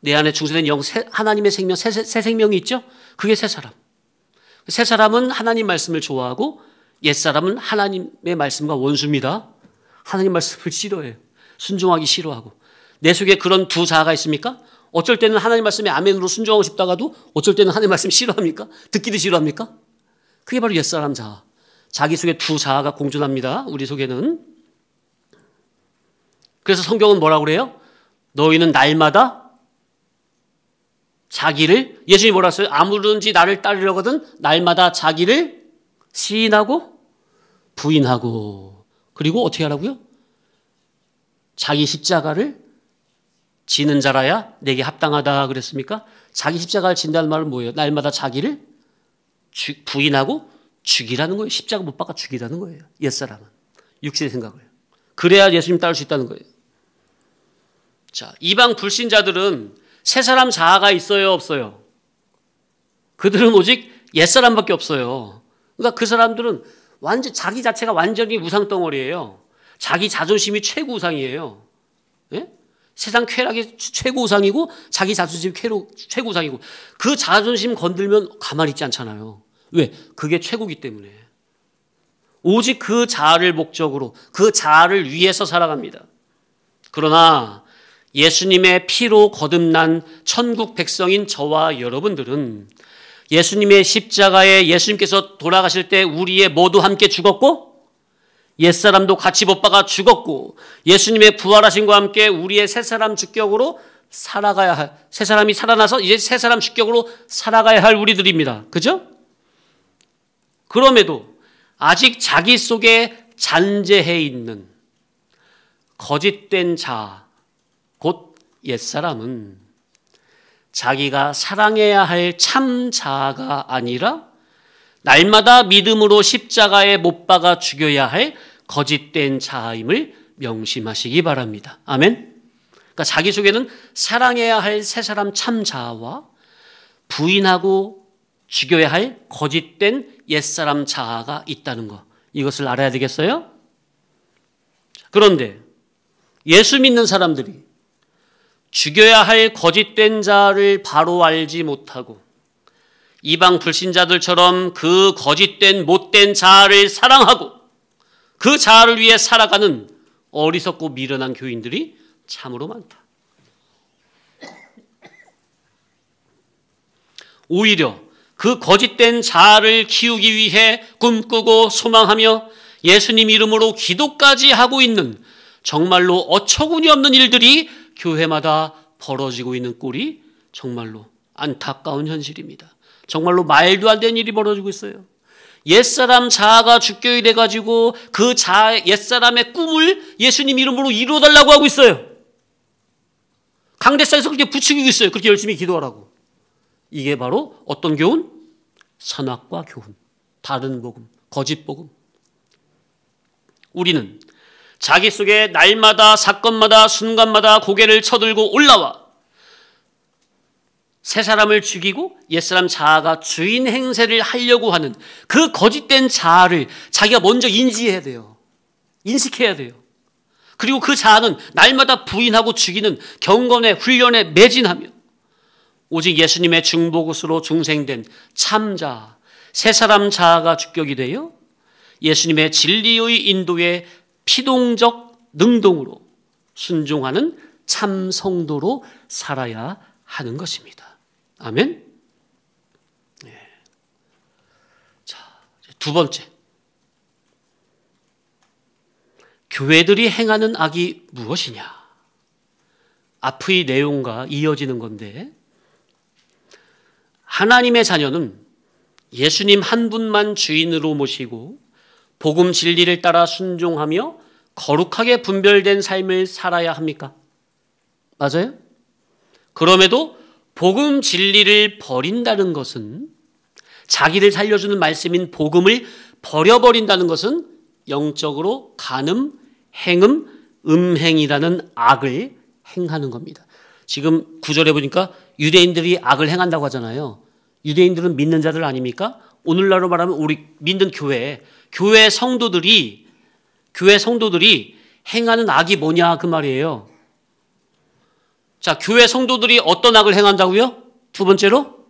내 안에 중생된 영, 하나님의 생명, 새 생명이 있죠? 그게 새사람. 새사람은 하나님 말씀을 좋아하고 옛사람은 하나님의 말씀과 원수입니다. 하나님 말씀을 싫어해요. 순종하기 싫어하고. 내 속에 그런 두 자아가 있습니까? 어쩔 때는 하나님 말씀에 아멘으로 순종하고 싶다가도 어쩔 때는 하나님 말씀 싫어합니까? 듣기도 싫어합니까? 그게 바로 옛사람 자아. 자기 속에 두 자아가 공존합니다. 우리 속에는. 그래서 성경은 뭐라고 그래요? 너희는 날마다 자기를, 예수님이 뭐라 했어요? 아무든지 나를 따르려거든 날마다 자기를 시인하고 부인하고 그리고 어떻게 하라고요? 자기 십자가를 지는 자라야 내게 합당하다 그랬습니까? 자기 십자가를 진다는 말은 뭐예요? 날마다 자기를 부인하고 죽이라는 거예요. 십자가 못 박아 죽이라는 거예요. 옛사람은. 육신의 생각을. 그래야 예수님 따를 수 있다는 거예요. 자, 이방 불신자들은 새 사람 자아가 있어요, 없어요? 그들은 오직 옛사람밖에 없어요. 그러니까 그 사람들은 완전 자기 자체가 완전히 우상덩어리예요. 자기 자존심이 최고 우상이에요. 예? 세상 쾌락이 최고 우상이고 자기 자존심이 최고 우상이고 그 자존심 건들면 가만히 있지 않잖아요. 왜? 그게 최고기 때문에. 오직 그 자아를 목적으로 그 자아를 위해서 살아갑니다. 그러나 예수님의 피로 거듭난 천국 백성인 저와 여러분들은 예수님의 십자가에 예수님께서 돌아가실 때 우리의 모두 함께 죽었고 옛사람도 같이 못 박아 죽었고 예수님의 부활하심과 함께 우리의 새사람 주격으로 살아가야 할, 새 사람이 살아나서 이제 새사람 주격으로 살아가야 할 우리들입니다. 그죠? 그럼에도 아직 자기 속에 잔재해 있는 거짓된 자, 곧 옛사람은 자기가 사랑해야 할 참 자아가 아니라 날마다 믿음으로 십자가에 못 박아 죽여야 할 거짓된 자아임을 명심하시기 바랍니다. 아멘. 그러니까 자기 속에는 사랑해야 할 새 사람 참 자아와 부인하고 죽여야 할 거짓된 옛사람 자아가 있다는 것. 이것을 알아야 되겠어요? 그런데 예수 믿는 사람들이 죽여야 할 거짓된 자를 바로 알지 못하고 이방 불신자들처럼 그 거짓된 못된 자아를 사랑하고 그 자아를 위해 살아가는 어리석고 미련한 교인들이 참으로 많다. 오히려 그 거짓된 자아를 키우기 위해 꿈꾸고 소망하며 예수님 이름으로 기도까지 하고 있는 정말로 어처구니 없는 일들이 교회마다 벌어지고 있는 꼴이 정말로 안타까운 현실입니다. 정말로 말도 안 되는 일이 벌어지고 있어요. 옛사람 자아가 주격이 돼가지고 그 자아, 옛사람의 꿈을 예수님 이름으로 이루어달라고 하고 있어요. 강대상에서 그렇게 부추기고 있어요. 그렇게 열심히 기도하라고. 이게 바로 어떤 교훈? 선악과 교훈, 다른 복음, 거짓 복음. 우리는 자기 속에 날마다 사건마다 순간마다 고개를 쳐들고 올라와 새 사람을 죽이고 옛사람 자아가 주인 행세를 하려고 하는 그 거짓된 자아를 자기가 먼저 인지해야 돼요. 인식해야 돼요. 그리고 그 자아는 날마다 부인하고 죽이는 경건의 훈련에 매진하며 오직 예수님의 중보굿으로 중생된 참자, 새 사람 자아가 주격이 되어 예수님의 진리의 인도에 피동적 능동으로 순종하는 참 성도로 살아야 하는 것입니다. 아멘. 네. 자, 두 번째. 교회들이 행하는 악이 무엇이냐? 앞의 내용과 이어지는 건데 하나님의 자녀는 예수님 한 분만 주인으로 모시고 복음 진리를 따라 순종하며 거룩하게 분별된 삶을 살아야 합니까? 맞아요? 그럼에도 복음 진리를 버린다는 것은 자기를 살려주는 말씀인 복음을 버려버린다는 것은 영적으로 간음, 행음, 음행이라는 악을 행하는 겁니다. 지금 구절에 보니까 유대인들이 악을 행한다고 하잖아요. 유대인들은 믿는 자들 아닙니까? 오늘날로 말하면 우리 믿는 교회 성도들이 행하는 악이 뭐냐 그 말이에요. 자, 교회 성도들이 어떤 악을 행한다고요? 두 번째로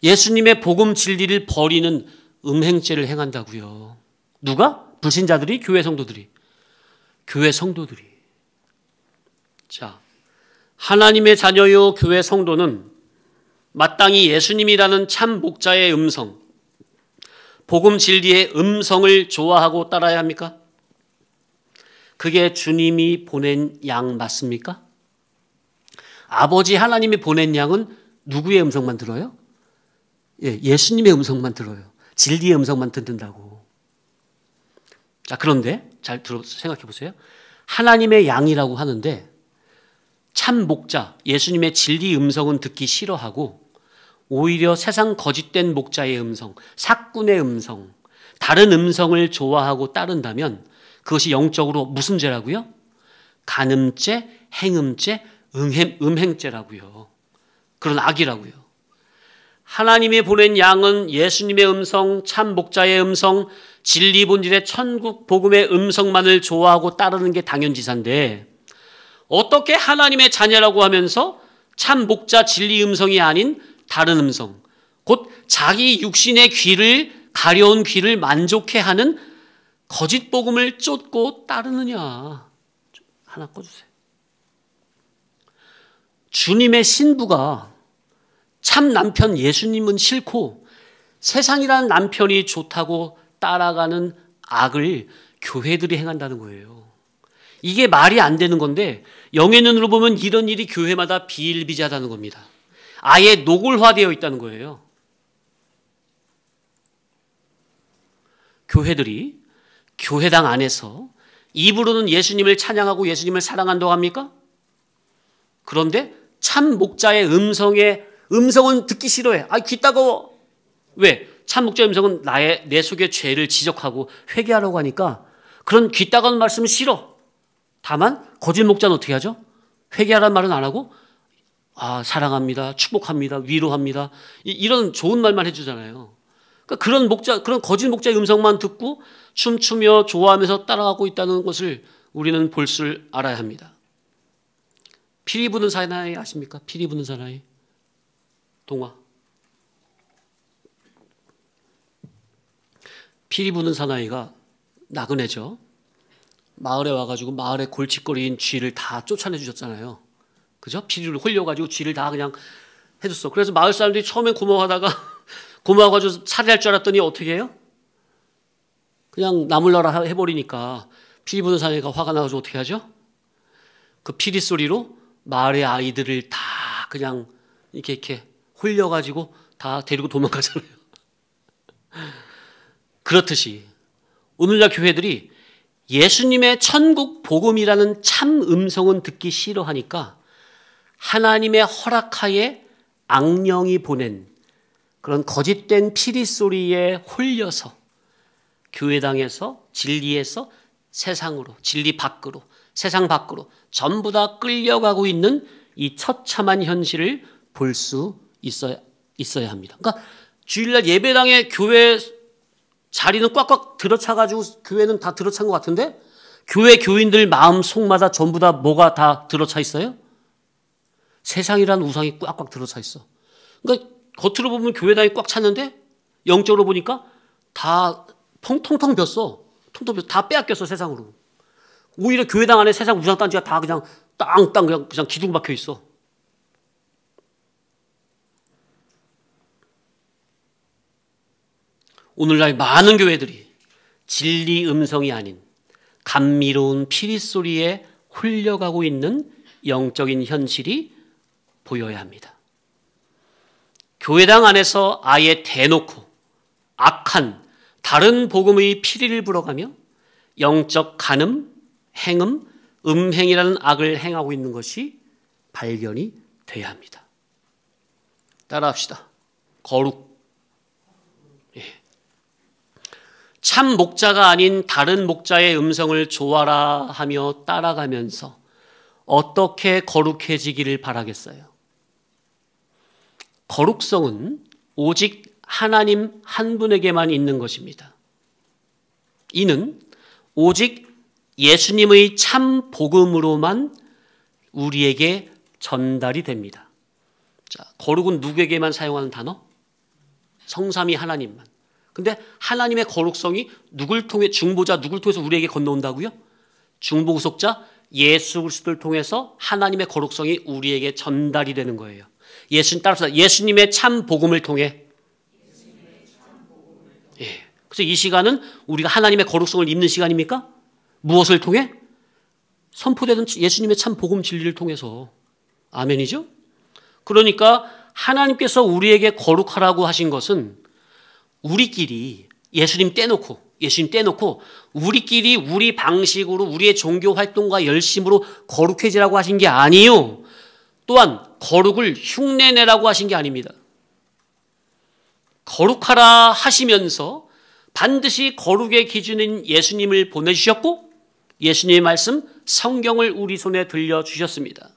예수님의 복음 진리를 버리는 음행죄를 행한다고요. 누가? 불신자들이? 교회 성도들이. 자, 하나님의 자녀요 교회 성도는 마땅히 예수님이라는 참 목자의 음성, 복음 진리의 음성을 좋아하고 따라야 합니까? 그게 주님이 보낸 양 맞습니까? 아버지 하나님이 보낸 양은 누구의 음성만 들어요? 예수님의 음성만 들어요. 진리의 음성만 듣는다고. 자, 그런데 잘 생각해 보세요. 하나님의 양이라고 하는데 참 목자, 예수님의 진리 음성은 듣기 싫어하고 오히려 세상 거짓된 목자의 음성, 삭군의 음성, 다른 음성을 좋아하고 따른다면 그것이 영적으로 무슨 죄라고요? 간음죄, 행음죄, 음행죄라고요. 그런 악이라고요. 하나님이 보낸 양은 예수님의 음성, 참 목자의 음성, 진리 본질의 천국 복음의 음성만을 좋아하고 따르는 게 당연지사인데 어떻게 하나님의 자녀라고 하면서 참 목자 진리 음성이 아닌 다른 음성, 곧 자기 육신의 귀를 가려운 귀를 만족해 하는 거짓 복음을 쫓고 따르느냐. 하나 꺼주세요. 주님의 신부가 참 남편 예수님은 싫고 세상이라는 남편이 좋다고 따라가는 악을 교회들이 행한다는 거예요. 이게 말이 안 되는 건데 영의 눈으로 보면 이런 일이 교회마다 비일비재하다는 겁니다. 아예 노골화되어 있다는 거예요. 교회들이 교회당 안에서 입으로는 예수님을 찬양하고 예수님을 사랑한다고 합니까? 그런데 참 목자의 음성은 듣기 싫어해. 귀 따가워. 왜? 참 목자의 음성은 내 속의 죄를 지적하고 회개하라고 하니까 그런 귀 따가운 말씀은 싫어. 다만 거짓 목자는 어떻게 하죠? 회개하라는 말은 안 하고 사랑합니다. 축복합니다. 위로합니다. 이런 좋은 말만 해주잖아요. 그러니까 그런 거짓 목자의 음성만 듣고 춤추며 좋아하면서 따라가고 있다는 것을 우리는 볼 줄 알아야 합니다. 피리 부는 사나이 아십니까? 피리 부는 사나이. 동화. 피리 부는 사나이가 나그네죠. 마을에 와가지고 마을에 골칫거리인 쥐를 다 쫓아내 주셨잖아요. 그죠? 피리를 홀려가지고 쥐를 다 그냥 해줬어. 그래서 마을 사람들이 처음엔 고마워가지고 살해할 줄 알았더니 어떻게 해요? 그냥 나물러라 해버리니까 피리 부는 사나이가 화가 나가지고 어떻게 하죠? 그 피리 소리로 마을의 아이들을 다 그냥 이렇게 홀려가지고 다 데리고 도망가잖아요. 그렇듯이 오늘날 교회들이 예수님의 천국 복음이라는 참 음성은 듣기 싫어하니까 하나님의 허락하에 악령이 보낸 그런 거짓된 피리 소리에 홀려서 교회당에서 진리에서 세상으로, 진리 밖으로, 세상 밖으로 전부 다 끌려가고 있는 이 처참한 현실을 볼 수 있어야 합니다. 그러니까 주일날 예배당에 교회 자리는 꽉꽉 들어차가지고 교회는 다 들어찬 것 같은데 교회 교인들 마음 속마다 전부 다 뭐가 다 들어차 있어요? 세상이란 우상이 꽉꽉 들어차 있어. 그러니까 겉으로 보면 교회당이 꽉 찼는데 영적으로 보니까 다 텅텅 비었어. 텅텅 비었어. 다 빼앗겼어, 세상으로. 오히려 교회당 안에 세상 우상단지가 다 그냥 땅땅 그냥 기둥 박혀 있어. 오늘날 많은 교회들이 진리 음성이 아닌 감미로운 피리 소리에 홀려가고 있는 영적인 현실이 보여야 합니다. 교회당 안에서 아예 대놓고 악한 다른 복음의 피리를 불어가며 영적 간음, 행음, 음행이라는 악을 행하고 있는 것이 발견이 돼야 합니다. 따라합시다. 거룩. 참 목자가 아닌 다른 목자의 음성을 좋아라 하며 따라가면서 어떻게 거룩해지기를 바라겠어요? 거룩성은 오직 하나님 한 분에게만 있는 것입니다. 이는 오직 예수님의 참 복음으로만 우리에게 전달이 됩니다. 자, 거룩은 누구에게만 사용하는 단어? 성삼위 하나님만. 근데 하나님의 거룩성이 누굴 통해 중보자 누굴 통해서 우리에게 건너온다고요? 중보구속자 예수 그리스도를 통해서 하나님의 거룩성이 우리에게 전달이 되는 거예요. 따라서 예수님의 참 복음을 통해. 예. 그래서 이 시간은 우리가 하나님의 거룩성을 입는 시간입니까? 무엇을 통해? 선포되는 예수님의 참 복음 진리를 통해서. 아멘이죠? 그러니까 하나님께서 우리에게 거룩하라고 하신 것은 우리끼리 예수님 떼놓고 우리끼리 우리 방식으로 우리의 종교 활동과 열심으로 거룩해지라고 하신 게 아니요. 또한 거룩을 흉내내라고 하신 게 아닙니다. 거룩하라 하시면서 반드시 거룩의 기준인 예수님을 보내주셨고 예수님의 말씀 성경을 우리 손에 들려주셨습니다.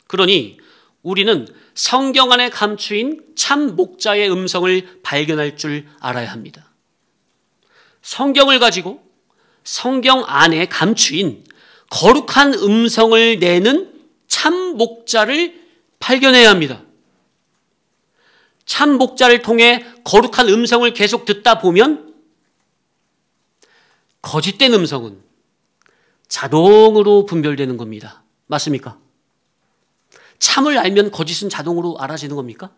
그러니 우리는 성경 안에 감추인 참 목자의 음성을 발견할 줄 알아야 합니다. 성경을 가지고 성경 안에 감추인 거룩한 음성을 내는 참 목자를 발견해야 합니다. 참 목자를 통해 거룩한 음성을 계속 듣다 보면 거짓된 음성은 자동으로 분별되는 겁니다. 맞습니까? 참을 알면 거짓은 자동으로 알아지는 겁니까?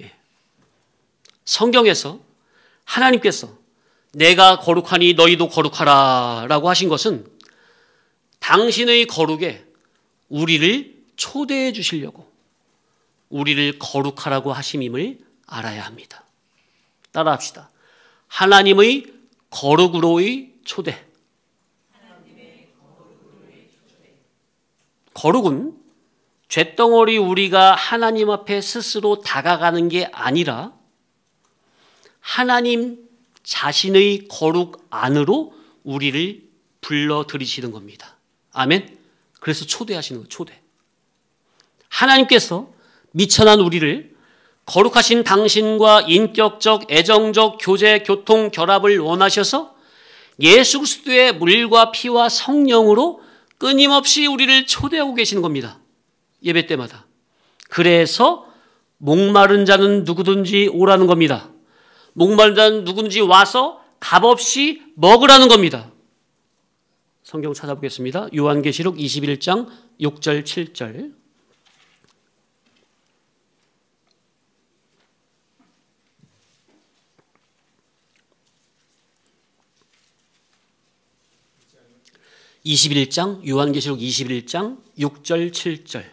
예. 성경에서 하나님께서 내가 거룩하니 너희도 거룩하라 라고 하신 것은 당신의 거룩에 우리를 초대해 주시려고 우리를 거룩하라고 하심임을 알아야 합니다. 따라합시다. 하나님의 거룩으로의 초대. 거룩은 쇳덩어리 우리가 하나님 앞에 스스로 다가가는 게 아니라 하나님 자신의 거룩 안으로 우리를 불러들이시는 겁니다. 아멘. 그래서 초대하시는 거예요. 초대. 하나님께서 미천한 우리를 거룩하신 당신과 인격적, 애정적 교제, 교통, 결합을 원하셔서 예수 그리스도의 물과 피와 성령으로 끊임없이 우리를 초대하고 계시는 겁니다. 예배 때마다. 그래서 목마른 자는 누구든지 오라는 겁니다. 목마른 자는 누구든지 와서 값없이 먹으라는 겁니다. 성경 찾아보겠습니다. 요한계시록 21장 6절 7절. 요한계시록 21장 6절 7절.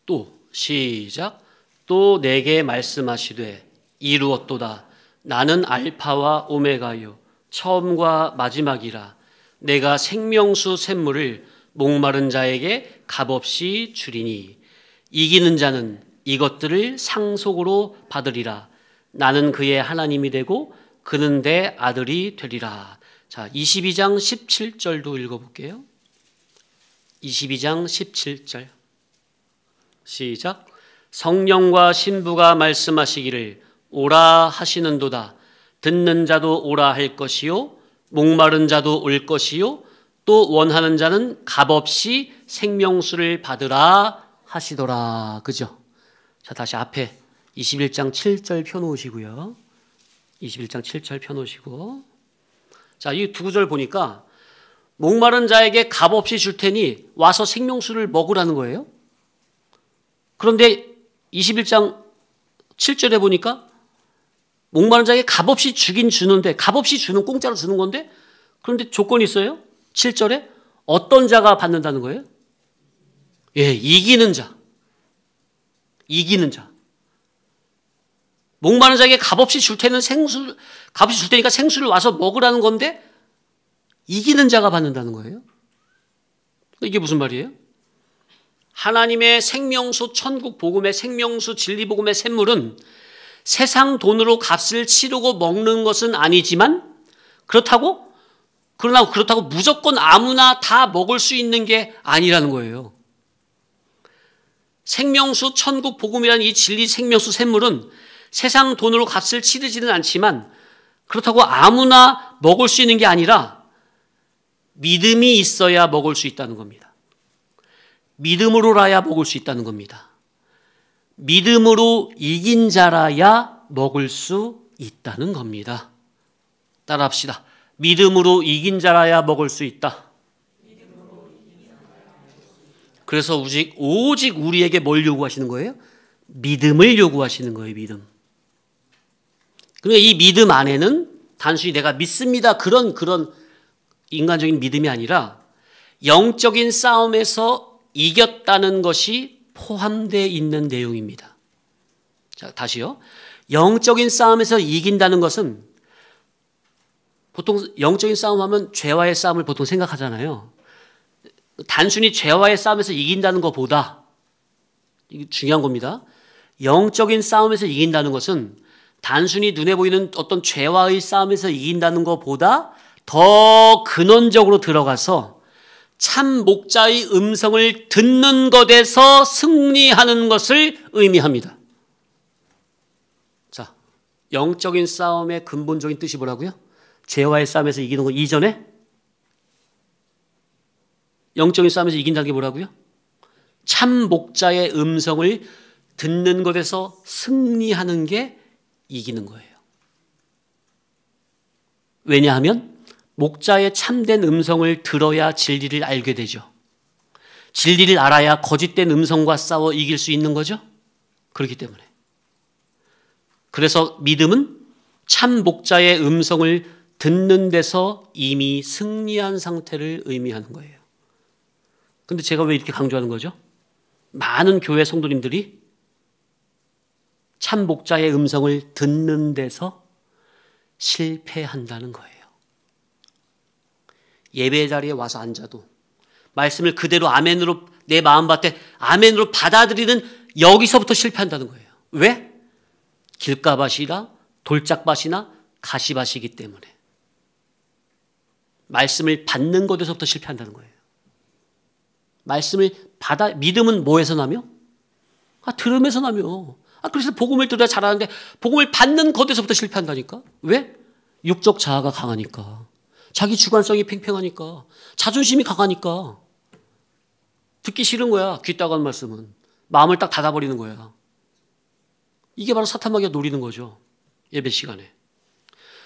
또 시작. 또 내게 말씀하시되 이루었도다. 나는 알파와 오메가요 처음과 마지막이라. 내가 생명수 샘물을 목마른 자에게 값없이 주리니 이기는 자는 이것들을 상속으로 받으리라. 나는 그의 하나님이 되고 그는 내 아들이 되리라. 자, 22장 17절도 읽어볼게요. 22장 17절. 시작. 성령과 신부가 말씀하시기를 오라 하시는도다. 듣는 자도 오라 할 것이요 목마른 자도 올 것이요 또 원하는 자는 값없이 생명수를 받으라 하시더라. 그죠? 자, 다시 앞에 21장 7절 펴놓으시고요. 21장 7절 펴놓으시고. 자, 이 두 구절 보니까 목마른 자에게 값없이 줄 테니 와서 생명수를 먹으라는 거예요. 그런데 21장 7절에 보니까 목마른 자에게 값없이 주긴 주는데, 값없이 주는, 공짜로 주는 건데, 그런데 조건이 있어요. 7절에 어떤 자가 받는다는 거예요? 예, 이기는 자. 이기는 자. 목마른 자에게 값없이 줄 테는 값없이 줄 테니까 생수를 와서 먹으라는 건데 이기는 자가 받는다는 거예요. 이게 무슨 말이에요? 하나님의 생명수 천국 복음의 생명수 진리 복음의 샘물은 세상 돈으로 값을 치르고 먹는 것은 아니지만 그렇다고 무조건 아무나 다 먹을 수 있는 게 아니라는 거예요. 생명수 천국 복음이라는 이 진리 생명수 샘물은 세상 돈으로 값을 치르지는 않지만 그렇다고 아무나 먹을 수 있는 게 아니라 믿음이 있어야 먹을 수 있다는 겁니다. 믿음으로라야 먹을 수 있다는 겁니다. 믿음으로 이긴 자라야 먹을 수 있다는 겁니다. 따라합시다. 믿음으로 이긴 자라야 먹을 수 있다. 그래서 오직 우리에게 뭘 요구하시는 거예요? 믿음을 요구하시는 거예요. 믿음. 그러니까 이 믿음 안에는 단순히 내가 믿습니다. 그런 인간적인 믿음이 아니라 영적인 싸움에서 이겼다는 것이 포함되어 있는 내용입니다. 자, 다시요. 영적인 싸움에서 이긴다는 것은 보통 영적인 싸움하면 죄와의 싸움을 보통 생각하잖아요. 단순히 죄와의 싸움에서 이긴다는 것보다, 이게 중요한 겁니다. 영적인 싸움에서 이긴다는 것은 단순히 눈에 보이는 어떤 죄와의 싸움에서 이긴다는 것보다 더 근원적으로 들어가서 참 목자의 음성을 듣는 것에서 승리하는 것을 의미합니다. 자, 영적인 싸움의 근본적인 뜻이 뭐라고요? 죄와의 싸움에서 이기는 거 이전에 영적인 싸움에서 이긴다는 게 뭐라고요? 참 목자의 음성을 듣는 것에서 승리하는 게 이기는 거예요. 왜냐하면 목자의 참된 음성을 들어야 진리를 알게 되죠. 진리를 알아야 거짓된 음성과 싸워 이길 수 있는 거죠. 그렇기 때문에. 그래서 믿음은 참 목자의 음성을 듣는 데서 이미 승리한 상태를 의미하는 거예요. 근데 제가 왜 이렇게 강조하는 거죠? 많은 교회 성도님들이 참 목자의 음성을 듣는 데서 실패한다는 거예요. 예배 자리에 와서 앉아도 말씀을 그대로 아멘으로 내 마음밭에 아멘으로 받아들이는 여기서부터 실패한다는 거예요. 왜? 길가밭이나 돌짝밭이나 가시밭이기 때문에. 말씀을 받는 것에서부터 실패한다는 거예요. 말씀을 믿음은 뭐에서 나며? 들음에서 나며. 그래서 복음을 들어야 잘하는데 복음을 받는 것에서부터 실패한다니까. 왜? 육적 자아가 강하니까. 자기 주관성이 팽팽하니까. 자존심이 강하니까. 듣기 싫은 거야. 귀 따가운 말씀은. 마음을 딱 닫아버리는 거야. 이게 바로 사탄마귀가 노리는 거죠. 예배 시간에.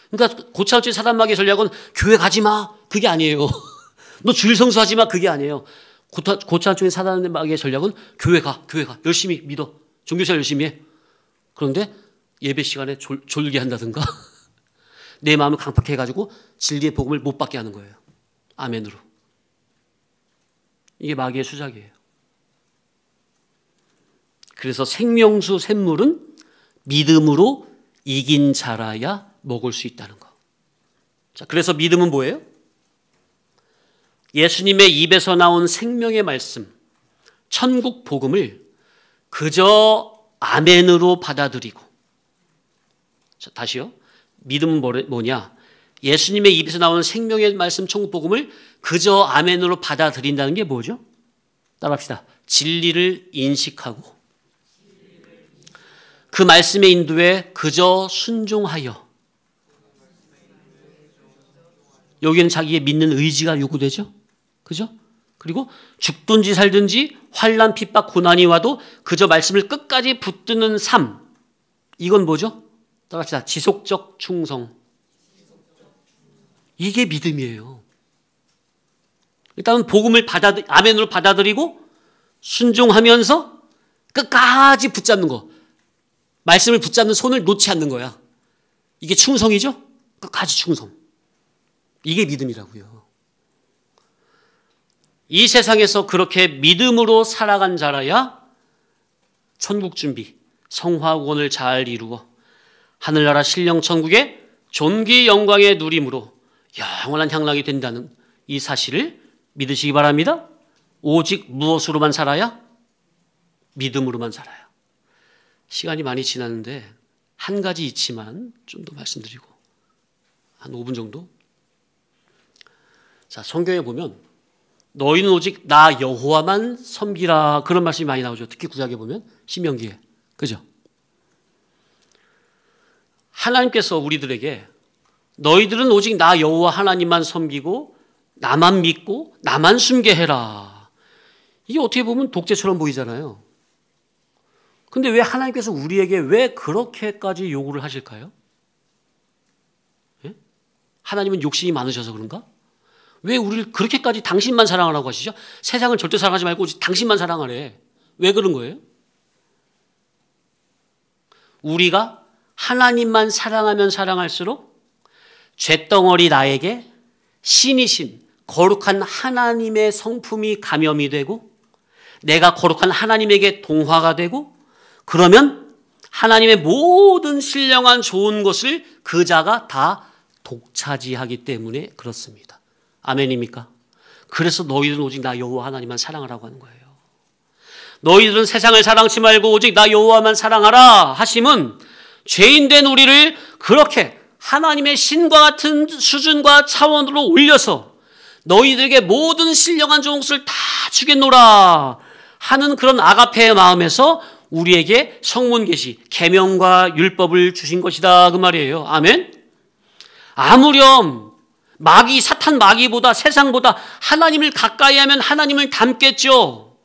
그러니까 고차원주의 사단마귀의 전략은 교회 가지 마. 그게 아니에요. 너 주일 성수하지 마. 그게 아니에요. 고차원주의 사단마귀의 전략은 교회 가. 열심히 믿어. 종교생활 열심히 해. 그런데 예배 시간에 졸게 한다든가 내 마음을 강팍해가지고 진리의 복음을 못 받게 하는 거예요. 아멘으로. 이게 마귀의 수작이에요. 그래서 생명수 샘물은 믿음으로 이긴 자라야 먹을 수 있다는 거. 자, 그래서 믿음은 뭐예요? 예수님의 입에서 나온 생명의 말씀, 천국 복음을 그저 아멘으로 받아들이고. 자, 다시요. 믿음은 뭐냐? 예수님의 입에서 나오는 생명의 말씀 천국 복음을 그저 아멘으로 받아들인다는 게 뭐죠? 따라합시다. 진리를 인식하고 그 말씀의 인도에 그저 순종하여. 여기는 자기의 믿는 의지가 요구되죠. 그죠? 그리고 죽든지 살든지 환난 핍박 고난이 와도 그저 말씀을 끝까지 붙드는 삶. 이건 뭐죠? 따라합시다. 지속적 충성. 이게 믿음이에요. 일단은 복음을 아멘으로 받아들이고 순종하면서 끝까지 붙잡는 거. 말씀을 붙잡는 손을 놓지 않는 거야. 이게 충성이죠? 끝까지 충성. 이게 믿음이라고요. 이 세상에서 그렇게 믿음으로 살아간 자라야 천국 준비, 성화구원을 잘 이루어 하늘나라 신령천국의 존귀 영광의 누림으로 영원한 향락이 된다는 이 사실을 믿으시기 바랍니다. 오직 무엇으로만 살아야? 믿음으로만 살아야. 시간이 많이 지났는데 한 가지 있지만 좀 더 말씀드리고 한 5분 정도. 자, 성경에 보면 너희는 오직 나 여호와만 섬기라 그런 말씀이 많이 나오죠. 특히 구약에 보면 신명기에. 그죠? 하나님께서 우리들에게 너희들은 오직 나 여호와 하나님만 섬기고 나만 믿고 나만 숨게 해라. 이게 어떻게 보면 독재처럼 보이잖아요. 근데 왜 하나님께서 우리에게 왜 그렇게까지 요구를 하실까요? 예? 하나님은 욕심이 많으셔서 그런가? 왜 우리를 그렇게까지 당신만 사랑하라고 하시죠? 세상을 절대 사랑하지 말고 오직 당신만 사랑하래. 왜 그런 거예요? 우리가 하나님만 사랑하면 사랑할수록 쇳덩어리 나에게 신이신 거룩한 하나님의 성품이 감염이 되고 내가 거룩한 하나님에게 동화가 되고 그러면 하나님의 모든 신령한 좋은 것을 그 자가 다 독차지하기 때문에 그렇습니다. 아멘입니까? 그래서 너희들은 오직 나 여호와 하나님만 사랑하라고 하는 거예요. 너희들은 세상을 사랑치 말고 오직 나 여호와만 사랑하라 하심은 죄인된 우리를 그렇게 하나님의 신과 같은 수준과 차원으로 올려서 너희들에게 모든 신령한 종것을 다 주겠노라 하는 그런 아가페의 마음에서 우리에게 성문 계시, 계명과 율법을 주신 것이다 그 말이에요. 아멘. 아무렴 마귀, 사탄 마귀보다, 세상보다 하나님을 가까이 하면 하나님을 닮겠죠.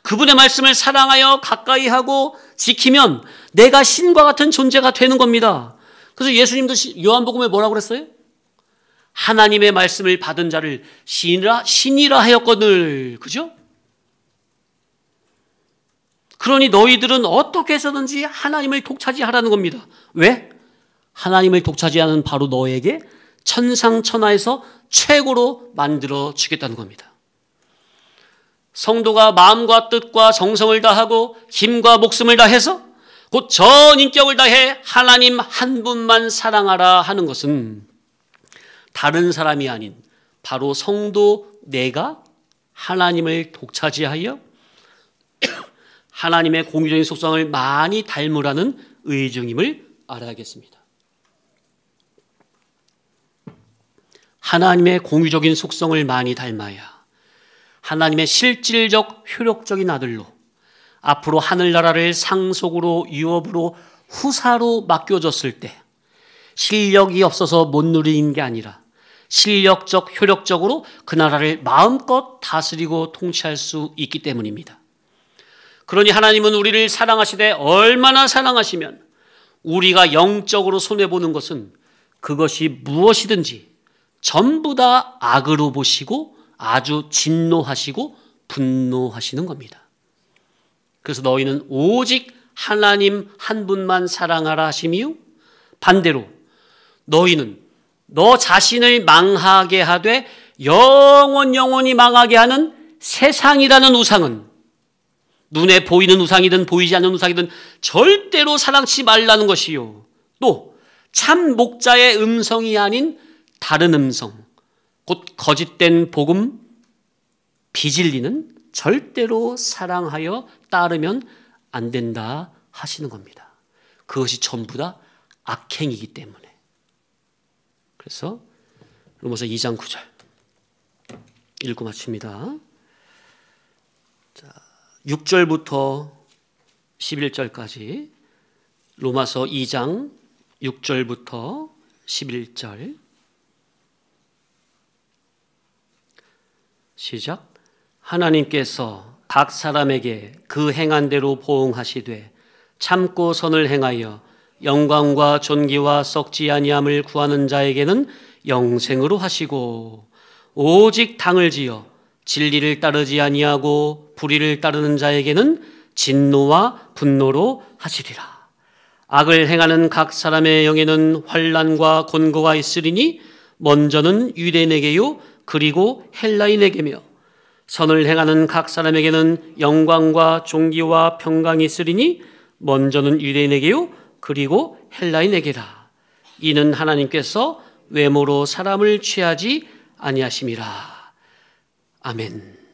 그분의 말씀을 사랑하여 가까이 하고 지키면 내가 신과 같은 존재가 되는 겁니다. 그래서 예수님도 요한복음에 뭐라고 그랬어요? 하나님의 말씀을 받은 자를 신이라 하였거늘. 그죠? 그러니 너희들은 어떻게 해서든지 하나님을 독차지하라는 겁니다. 왜? 하나님을 독차지하는 바로 너에게 천상천하에서 최고로 만들어 주겠다는 겁니다. 성도가 마음과 뜻과 정성을 다하고 힘과 목숨을 다해서 곧 전 인격을 다해 하나님 한 분만 사랑하라 하는 것은 다른 사람이 아닌 바로 성도 내가 하나님을 독차지하여 하나님의 공유적인 속성을 많이 닮으라는 의중임을 알아야겠습니다. 하나님의 공유적인 속성을 많이 닮아야 하나님의 실질적 효력적인 아들로 앞으로 하늘나라를 상속으로 유업으로 후사로 맡겨졌을 때 실력이 없어서 못 누리는 게 아니라 실력적 효력적으로 그 나라를 마음껏 다스리고 통치할 수 있기 때문입니다. 그러니 하나님은 우리를 사랑하시되 얼마나 사랑하시면 우리가 영적으로 손해보는 것은 그것이 무엇이든지 전부 다 악으로 보시고 아주 진노하시고 분노하시는 겁니다. 그래서 너희는 오직 하나님 한 분만 사랑하라 하심이요 반대로 너희는 너 자신을 망하게 하되 영원히 망하게 하는 세상이라는 우상은 눈에 보이는 우상이든 보이지 않는 우상이든 절대로 사랑치 말라는 것이요 또 참 목자의 음성이 아닌 다른 음성 곧 거짓된 복음 비진리는 절대로 사랑하여 따르면 안 된다 하시는 겁니다. 그것이 전부 다 악행이기 때문에. 그래서 로마서 2장 9절 읽고 마칩니다. 자, 6절부터 11절까지 로마서 2장 6절부터 11절 시작. 하나님께서 각 사람에게 그 행한 대로 보응하시되 참고 선을 행하여 영광과 존귀와 썩지 아니함을 구하는 자에게는 영생으로 하시고 오직 당을 지어 진리를 따르지 아니하고 불의를 따르는 자에게는 진노와 분노로 하시리라. 악을 행하는 각 사람의 영에는 환난과 곤고가 있으리니 먼저는 유대인에게요 그리고 헬라인에게며 선을 행하는 각 사람에게는 영광과 존귀와 평강이 있으리니 먼저는 유대인에게요 그리고 헬라인에게라. 이는 하나님께서 외모로 사람을 취하지 아니하심이라. 아멘.